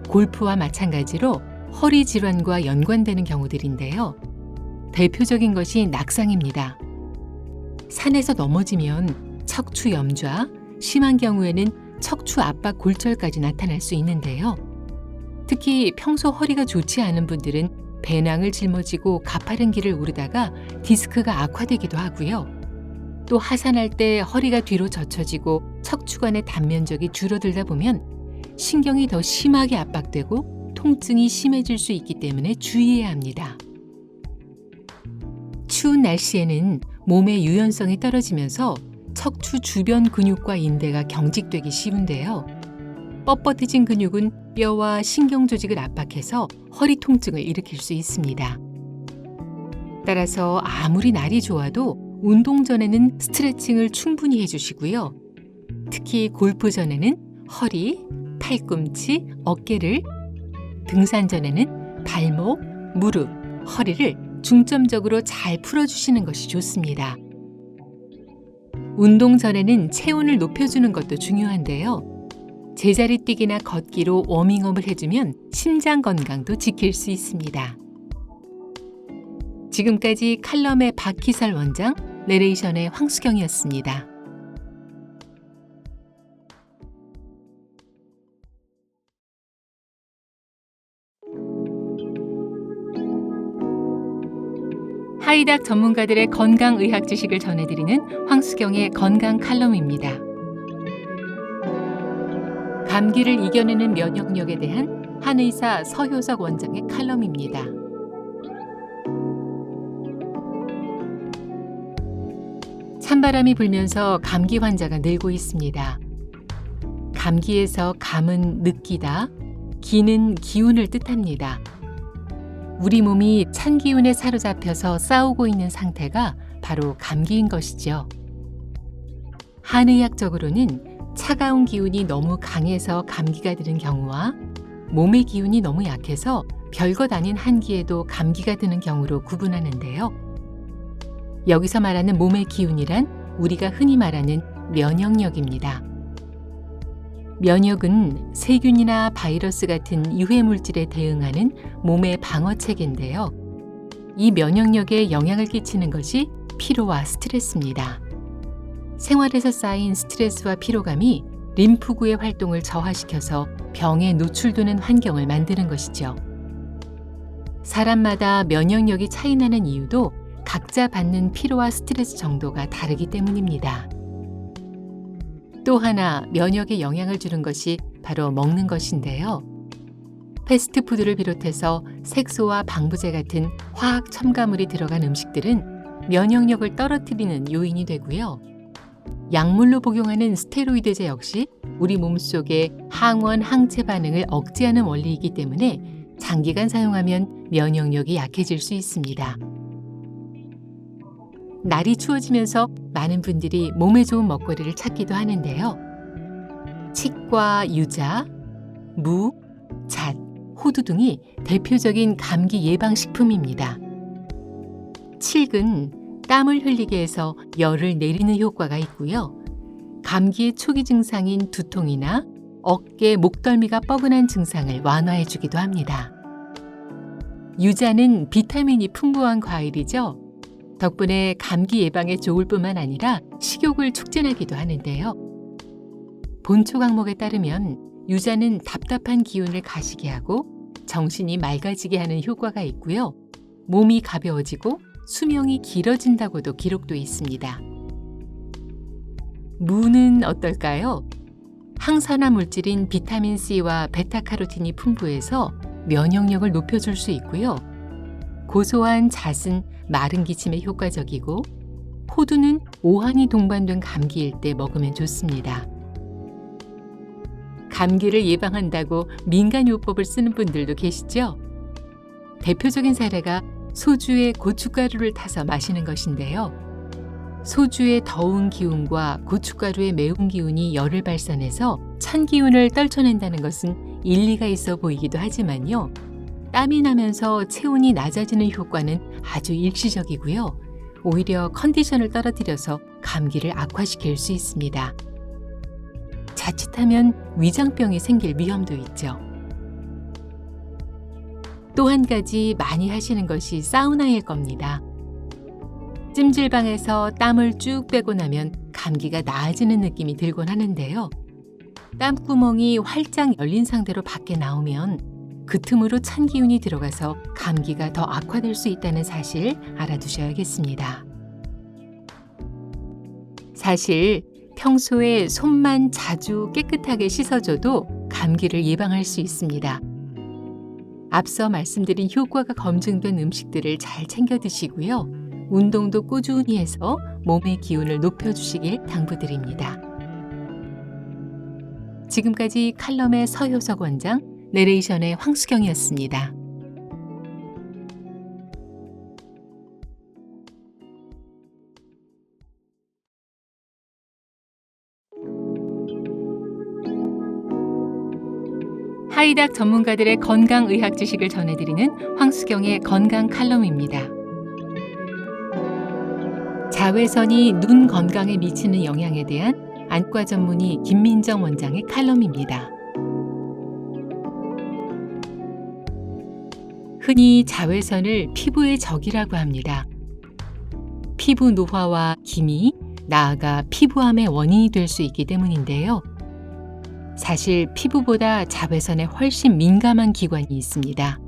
골프와 마찬가지로 허리 질환과 연관되는 경우들인데요. 대표적인 것이 낙상입니다. 산에서 넘어지면 척추 염좌, 심한 경우에는 척추 압박 골절까지 나타날 수 있는데요. 특히 평소 허리가 좋지 않은 분들은 배낭을 짊어지고 가파른 길을 오르다가 디스크가 악화되기도 하고요. 또 하산할 때 허리가 뒤로 젖혀지고 척추관의 단면적이 줄어들다 보면 신경이 더 심하게 압박되고 통증이 심해질 수 있기 때문에 주의해야 합니다. 추운 날씨에는 몸의 유연성이 떨어지면서 척추 주변 근육과 인대가 경직되기 쉬운데요. 뻣뻣해진 근육은 뼈와 신경 조직을 압박해서 허리 통증을 일으킬 수 있습니다. 따라서 아무리 날이 좋아도 운동 전에는 스트레칭을 충분히 해주시고요. 특히 골프 전에는 허리, 팔꿈치, 어깨를, 등산 전에는 발목, 무릎, 허리를 중점적으로 잘 풀어주시는 것이 좋습니다. 운동 전에는 체온을 높여주는 것도 중요한데요. 제자리 뛰기나 걷기로 워밍업을 해주면 심장 건강도 지킬 수 있습니다. 지금까지 칼럼의 박기설 원장, 내레이션의 황수경이었습니다. 하이닥 전문가들의 건강의학 지식을 전해드리는 황수경의 건강 칼럼입니다. 감기를 이겨내는 면역력에 대한 한의사 서효석 원장의 칼럼입니다. 찬바람이 불면서 감기 환자가 늘고 있습니다. 감기에서 감은 느끼다, 기는 기운을 뜻합니다. 우리 몸이 찬 기운에 사로잡혀서 싸우고 있는 상태가 바로 감기인 것이죠. 한의학적으로는 차가운 기운이 너무 강해서 감기가 드는 경우와 몸의 기운이 너무 약해서 별것 아닌 한기에도 감기가 드는 경우로 구분하는데요. 여기서 말하는 몸의 기운이란 우리가 흔히 말하는 면역력입니다. 면역은 세균이나 바이러스 같은 유해 물질에 대응하는 몸의 방어 체계인데요. 이 면역력에 영향을 끼치는 것이 피로와 스트레스입니다. 생활에서 쌓인 스트레스와 피로감이 림프구의 활동을 저하시켜서 병에 노출되는 환경을 만드는 것이죠. 사람마다 면역력이 차이나는 이유도 각자 받는 피로와 스트레스 정도가 다르기 때문입니다. 또 하나 면역에 영향을 주는 것이 바로 먹는 것인데요. 패스트푸드를 비롯해서 색소와 방부제 같은 화학 첨가물이 들어간 음식들은 면역력을 떨어뜨리는 요인이 되고요. 약물로 복용하는 스테로이드제 역시 우리 몸속의 항원, 항체 반응을 억제하는 원리이기 때문에 장기간 사용하면 면역력이 약해질 수 있습니다. 날이 추워지면서 많은 분들이 몸에 좋은 먹거리를 찾기도 하는데요. 칡과 유자, 무, 잣, 호두 등이 대표적인 감기 예방식품입니다. 칡은 땀을 흘리게 해서 열을 내리는 효과가 있고요. 감기의 초기 증상인 두통이나 어깨, 목덜미가 뻐근한 증상을 완화해 주기도 합니다. 유자는 비타민이 풍부한 과일이죠. 덕분에 감기 예방에 좋을 뿐만 아니라 식욕을 촉진하기도 하는데요. 본초 강목에 따르면 유자는 답답한 기운을 가시게 하고 정신이 맑아지게 하는 효과가 있고요. 몸이 가벼워지고 수명이 길어진다고도 기록돼 있습니다. 무는 어떨까요? 항산화 물질인 비타민C와 베타카로틴이 풍부해서 면역력을 높여줄 수 있고요. 고소한 잣은 마른 기침에 효과적이고 호두는 오한이 동반된 감기일 때 먹으면 좋습니다. 감기를 예방한다고 민간요법을 쓰는 분들도 계시죠? 대표적인 사례가 소주에 고춧가루를 타서 마시는 것인데요. 소주의 더운 기운과 고춧가루의 매운 기운이 열을 발산해서 찬 기운을 떨쳐낸다는 것은 일리가 있어 보이기도 하지만요. 땀이 나면서 체온이 낮아지는 효과는 아주 일시적이고요. 오히려 컨디션을 떨어뜨려서 감기를 악화시킬 수 있습니다. 자칫하면 위장병이 생길 위험도 있죠. 또 한 가지 많이 하시는 것이 사우나일 겁니다. 찜질방에서 땀을 쭉 빼고 나면 감기가 나아지는 느낌이 들곤 하는데요. 땀구멍이 활짝 열린 상태로 밖에 나오면 그 틈으로 찬 기운이 들어가서 감기가 더 악화될 수 있다는 사실 알아두셔야겠습니다. 사실 평소에 손만 자주 깨끗하게 씻어줘도 감기를 예방할 수 있습니다. 앞서 말씀드린 효과가 검증된 음식들을 잘 챙겨 드시고요. 운동도 꾸준히 해서 몸의 기운을 높여주시길 당부드립니다. 지금까지 칼럼의 서효석 원장, 내레이션의 황수경이었습니다. 하이닥 전문가들의 건강의학 지식을 전해드리는 황수경의 건강 칼럼입니다. 자외선이 눈 건강에 미치는 영향에 대한 안과 전문의 김민정 원장의 칼럼입니다. 흔히 자외선을 피부의 적이라고 합니다. 피부 노화와 기미, 나아가 피부암의 원인이 될 수 있기 때문인데요. 사실 피부보다 자외선에 훨씬 민감한 기관이 있습니다.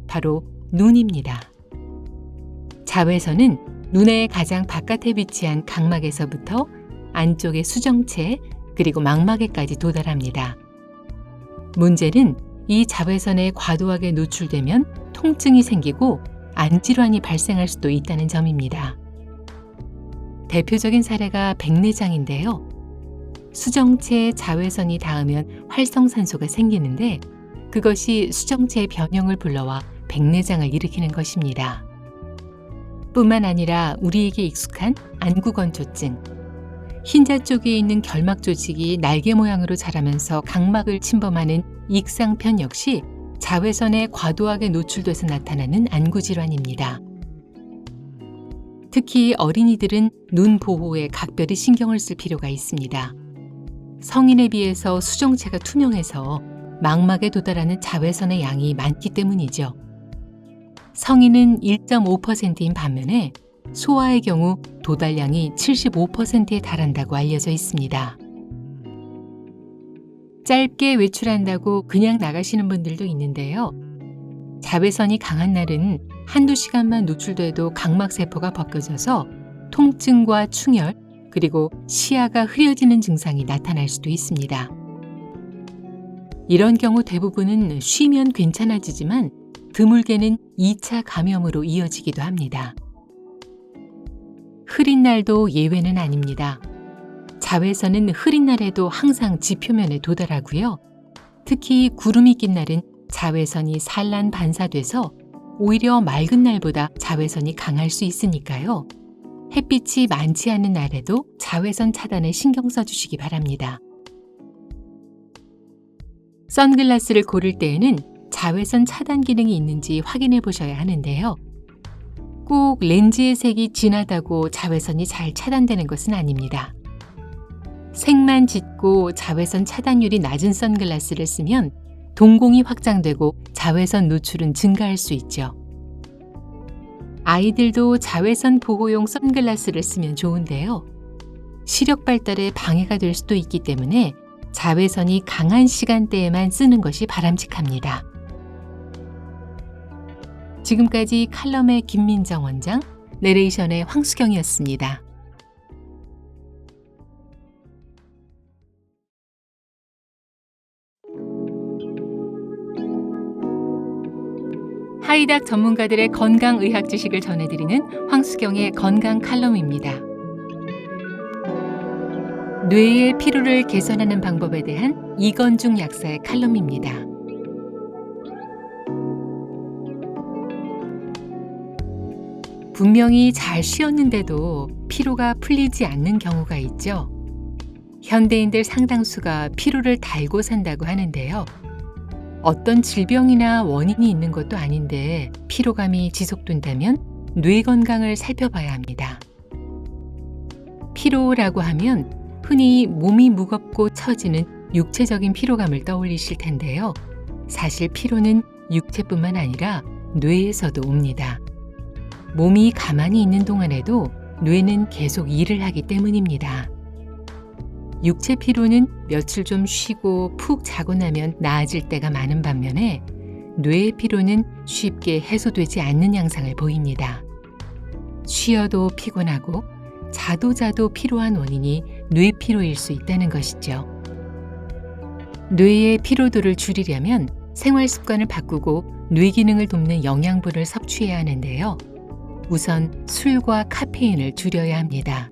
바로 눈입니다. 자외선은 눈의 가장 바깥에 위치한 각막에서부터 안쪽의 수정체 그리고 망막에까지 도달합니다. 문제는 이 자외선에 과도하게 노출되면 통증이 생기고 안질환이 발생할 수도 있다는 점입니다. 대표적인 사례가 백내장인데요. 수정체에 자외선이 닿으면 활성산소가 생기는데 그것이 수정체의 변형을 불러와 백내장을 일으키는 것입니다. 뿐만 아니라 우리에게 익숙한 안구건조증, 흰자 쪽에 있는 결막 조직이 날개 모양으로 자라면서 각막을 침범하는 익상편 역시 자외선에 과도하게 노출돼서 나타나는 안구질환입니다. 특히 어린이들은 눈 보호에 각별히 신경을 쓸 필요가 있습니다. 성인에 비해서 수정체가 투명해서 망막에 도달하는 자외선의 양이 많기 때문이죠. 성인은 1.5%인 반면에 소아의 경우 도달량이 75%에 달한다고 알려져 있습니다. 짧게 외출한다고 그냥 나가시는 분들도 있는데요. 자외선이 강한 날은 한두 시간만 노출돼도 각막세포가 벗겨져서 통증과 충혈, 그리고 시야가 흐려지는 증상이 나타날 수도 있습니다. 이런 경우 대부분은 쉬면 괜찮아지지만 드물게는 2차 감염으로 이어지기도 합니다. 흐린 날도 예외는 아닙니다. 자외선은 흐린 날에도 항상 지표면에 도달하고요. 특히 구름이 낀 날은 자외선이 산란 반사돼서 오히려 맑은 날보다 자외선이 강할 수 있으니까요. 햇빛이 많지 않은 날에도 자외선 차단에 신경 써주시기 바랍니다. 선글라스를 고를 때에는 자외선 차단 기능이 있는지 확인해 보셔야 하는데요. 꼭 렌즈의 색이 진하다고 자외선이 잘 차단되는 것은 아닙니다. 색만 짙고 자외선 차단율이 낮은 선글라스를 쓰면 동공이 확장되고 자외선 노출은 증가할 수 있죠. 아이들도 자외선 보호용 선글라스를 쓰면 좋은데요. 시력 발달에 방해가 될 수도 있기 때문에 자외선이 강한 시간대에만 쓰는 것이 바람직합니다. 지금까지 칼럼의 김민정 원장, 내레이션의 황수경이었습니다. 하이닥 전문가들의 건강의학 지식을 전해드리는 황수경의 건강 칼럼입니다. 뇌의 피로를 개선하는 방법에 대한 이건중 약사의 칼럼입니다. 분명히 잘 쉬었는데도 피로가 풀리지 않는 경우가 있죠. 현대인들 상당수가 피로를 달고 산다고 하는데요. 어떤 질병이나 원인이 있는 것도 아닌데 피로감이 지속된다면 뇌 건강을 살펴봐야 합니다. 피로라고 하면 흔히 몸이 무겁고 처지는 육체적인 피로감을 떠올리실 텐데요. 사실 피로는 육체뿐만 아니라 뇌에서도 옵니다. 몸이 가만히 있는 동안에도 뇌는 계속 일을 하기 때문입니다. 육체 피로는 며칠 좀 쉬고 푹 자고 나면 나아질 때가 많은 반면에 뇌의 피로는 쉽게 해소되지 않는 양상을 보입니다. 쉬어도 피곤하고 자도 피로한 원인이 뇌피로일 수 있다는 것이죠. 뇌의 피로도를 줄이려면 생활 습관을 바꾸고 뇌 기능을 돕는 영양분을 섭취해야 하는데요. 우선 술과 카페인을 줄여야 합니다.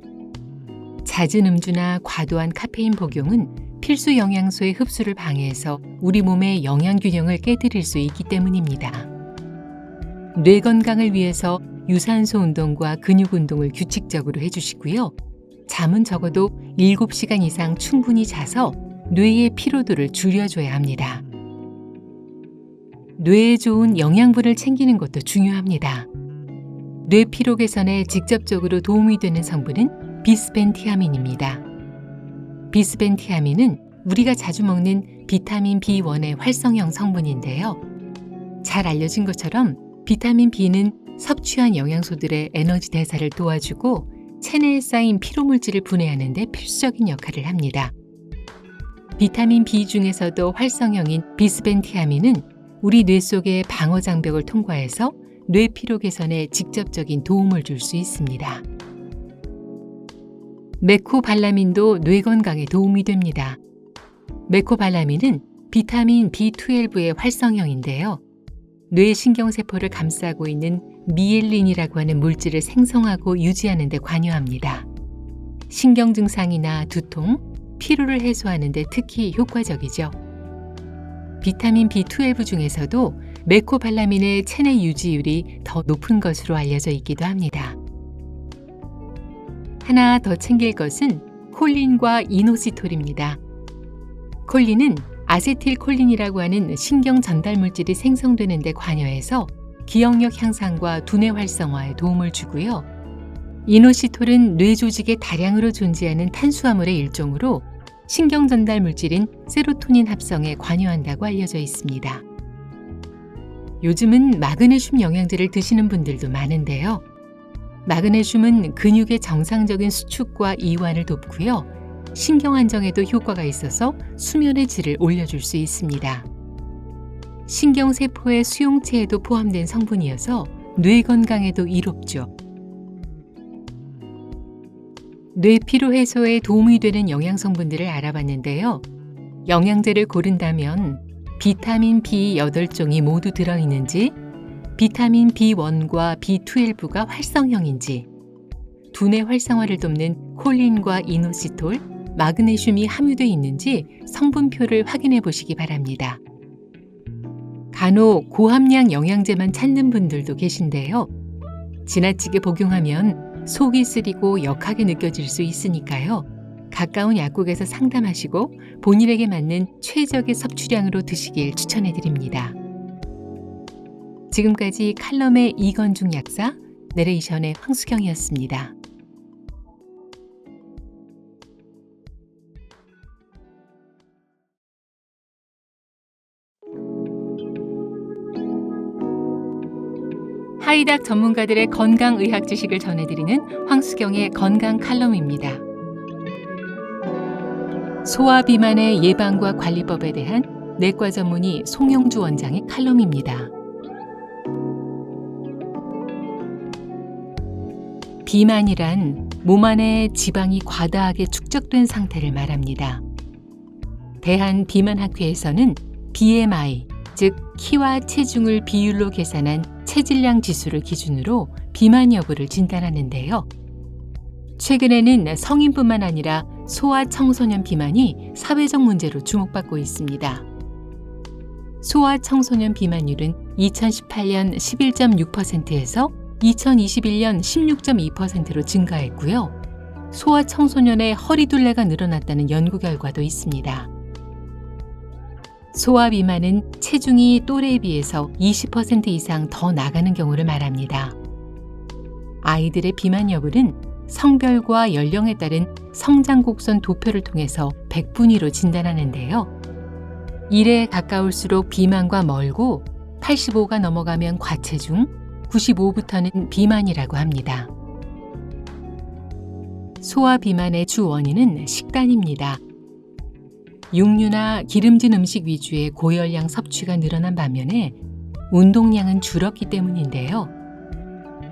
잦은 음주나 과도한 카페인 복용은 필수 영양소의 흡수를 방해해서 우리 몸의 영양 균형을 깨뜨릴 수 있기 때문입니다. 뇌 건강을 위해서 유산소 운동과 근육 운동을 규칙적으로 해주시고요. 잠은 적어도 7시간 이상 충분히 자서 뇌의 피로도를 줄여줘야 합니다. 뇌에 좋은 영양분을 챙기는 것도 중요합니다. 뇌 피로 개선에 직접적으로 도움이 되는 성분은 비스벤티아민입니다. 비스벤티아민은 우리가 자주 먹는 비타민 B1의 활성형 성분인데요. 잘 알려진 것처럼 비타민 B는 섭취한 영양소들의 에너지 대사를 도와주고 체내에 쌓인 피로물질을 분해하는 데 필수적인 역할을 합니다. 비타민 B 중에서도 활성형인 비스벤티아민은 우리 뇌 속의 방어 장벽을 통과해서 뇌 피로 개선에 직접적인 도움을 줄 수 있습니다. 메코발라민도 뇌 건강에 도움이 됩니다. 메코발라민은 비타민 B12의 활성형인데요. 뇌 신경세포를 감싸고 있는 미엘린이라고 하는 물질을 생성하고 유지하는 데 관여합니다. 신경 증상이나 두통, 피로를 해소하는 데 특히 효과적이죠. 비타민 B12 중에서도 메코발라민의 체내 유지율이 더 높은 것으로 알려져 있기도 합니다. 하나 더 챙길 것은 콜린과 이노시톨입니다. 콜린은 아세틸콜린이라고 하는 신경 전달 물질이 생성되는 데 관여해서 기억력 향상과 두뇌 활성화에 도움을 주고요. 이노시톨은 뇌 조직에 다량으로 존재하는 탄수화물의 일종으로 신경 전달 물질인 세로토닌 합성에 관여한다고 알려져 있습니다. 요즘은 마그네슘 영양제를 드시는 분들도 많은데요. 마그네슘은 근육의 정상적인 수축과 이완을 돕고요. 신경 안정에도 효과가 있어서 수면의 질을 올려줄 수 있습니다. 신경세포의 수용체에도 포함된 성분이어서 뇌 건강에도 이롭죠. 뇌피로 해소에 도움이 되는 영양성분들을 알아봤는데요. 영양제를 고른다면 비타민 B 8종이 모두 들어있는지, 비타민 B1과 B12가 활성형인지, 두뇌 활성화를 돕는 콜린과 이노시톨, 마그네슘이 함유되어 있는지 성분표를 확인해 보시기 바랍니다. 간혹 고함량 영양제만 찾는 분들도 계신데요. 지나치게 복용하면 속이 쓰리고 역하게 느껴질 수 있으니까요. 가까운 약국에서 상담하시고 본인에게 맞는 최적의 섭취량으로 드시길 추천해 드립니다. 지금까지 칼럼의 이건중 약사, 내레이션의 황수경이었습니다. 하이닥 전문가들의 건강의학 지식을 전해드리는 황수경의 건강 칼럼입니다. 소아비만의 예방과 관리법에 대한 내과 전문의 송영주 원장의 칼럼입니다. 비만이란 몸 안에 지방이 과다하게 축적된 상태를 말합니다. 대한비만학회에서는 BMI, 즉 키와 체중을 비율로 계산한 체질량 지수를 기준으로 비만 여부를 진단하는데요. 최근에는 성인뿐만 아니라 소아 청소년 비만이 사회적 문제로 주목받고 있습니다. 소아 청소년 비만율은 2018년 11.6%에서 2021년 16.2%로 증가했고요. 소아 청소년의 허리둘레가 늘어났다는 연구 결과도 있습니다. 소아 비만은 체중이 또래에 비해서 20% 이상 더 나가는 경우를 말합니다. 아이들의 비만 여부는 성별과 연령에 따른 성장 곡선 도표를 통해서 100분위로 진단하는데요. 1에 가까울수록 비만과 멀고 85가 넘어가면 과체중, 95부터는 비만이라고 합니다. 소아 비만의 주 원인은 식단입니다. 육류나 기름진 음식 위주의 고열량 섭취가 늘어난 반면에 운동량은 줄었기 때문인데요.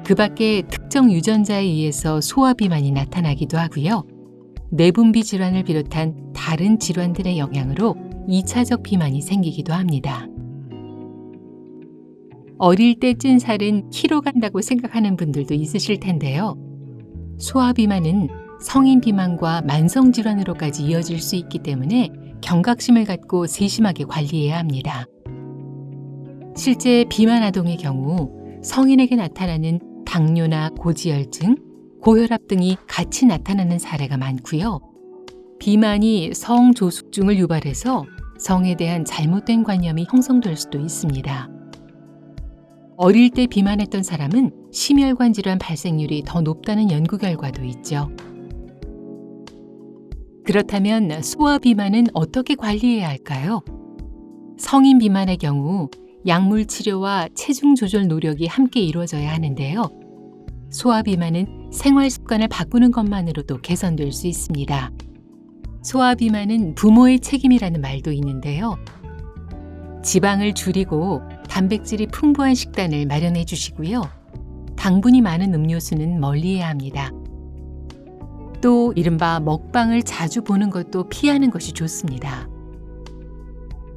그 밖에 특정 유전자에 의해서 소아 비만이 나타나기도 하고요. 내분비 질환을 비롯한 다른 질환들의 영향으로 2차적 비만이 생기기도 합니다. 어릴 때 찐 살은 키로 간다고 생각하는 분들도 있으실 텐데요. 소아 비만은 성인 비만과 만성 질환으로까지 이어질 수 있기 때문에 경각심을 갖고 세심하게 관리해야 합니다. 실제 비만 아동의 경우 성인에게 나타나는 당뇨나 고지혈증, 고혈압 등이 같이 나타나는 사례가 많고요. 비만이 성조숙증을 유발해서 성에 대한 잘못된 관념이 형성될 수도 있습니다. 어릴 때 비만했던 사람은 심혈관 질환 발생률이 더 높다는 연구 결과도 있죠. 그렇다면 소아 비만은 어떻게 관리해야 할까요? 성인 비만의 경우 약물 치료와 체중 조절 노력이 함께 이루어져야 하는데요. 소아 비만은 생활 습관을 바꾸는 것만으로도 개선될 수 있습니다. 소아 비만은 부모의 책임이라는 말도 있는데요. 지방을 줄이고 단백질이 풍부한 식단을 마련해 주시고요. 당분이 많은 음료수는 멀리해야 합니다. 또 이른바 먹방을 자주 보는 것도 피하는 것이 좋습니다.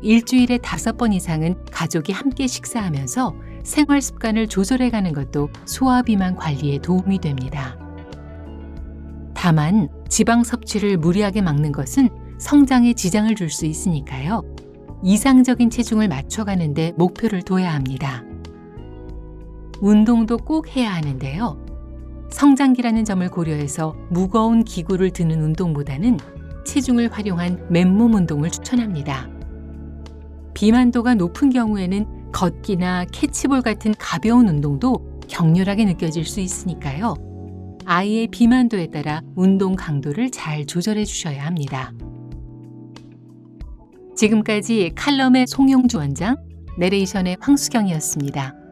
일주일에 5번 이상은 가족이 함께 식사하면서 생활 습관을 조절해가는 것도 소아 비만 관리에 도움이 됩니다. 다만 지방 섭취를 무리하게 막는 것은 성장에 지장을 줄 수 있으니까요. 이상적인 체중을 맞춰가는데 목표를 둬야 합니다. 운동도 꼭 해야 하는데요. 성장기라는 점을 고려해서 무거운 기구를 드는 운동보다는 체중을 활용한 맨몸 운동을 추천합니다. 비만도가 높은 경우에는 걷기나 캐치볼 같은 가벼운 운동도 격렬하게 느껴질 수 있으니까요. 아이의 비만도에 따라 운동 강도를 잘 조절해 주셔야 합니다. 지금까지 칼럼의 송영주 원장, 내레이션의 황수경이었습니다.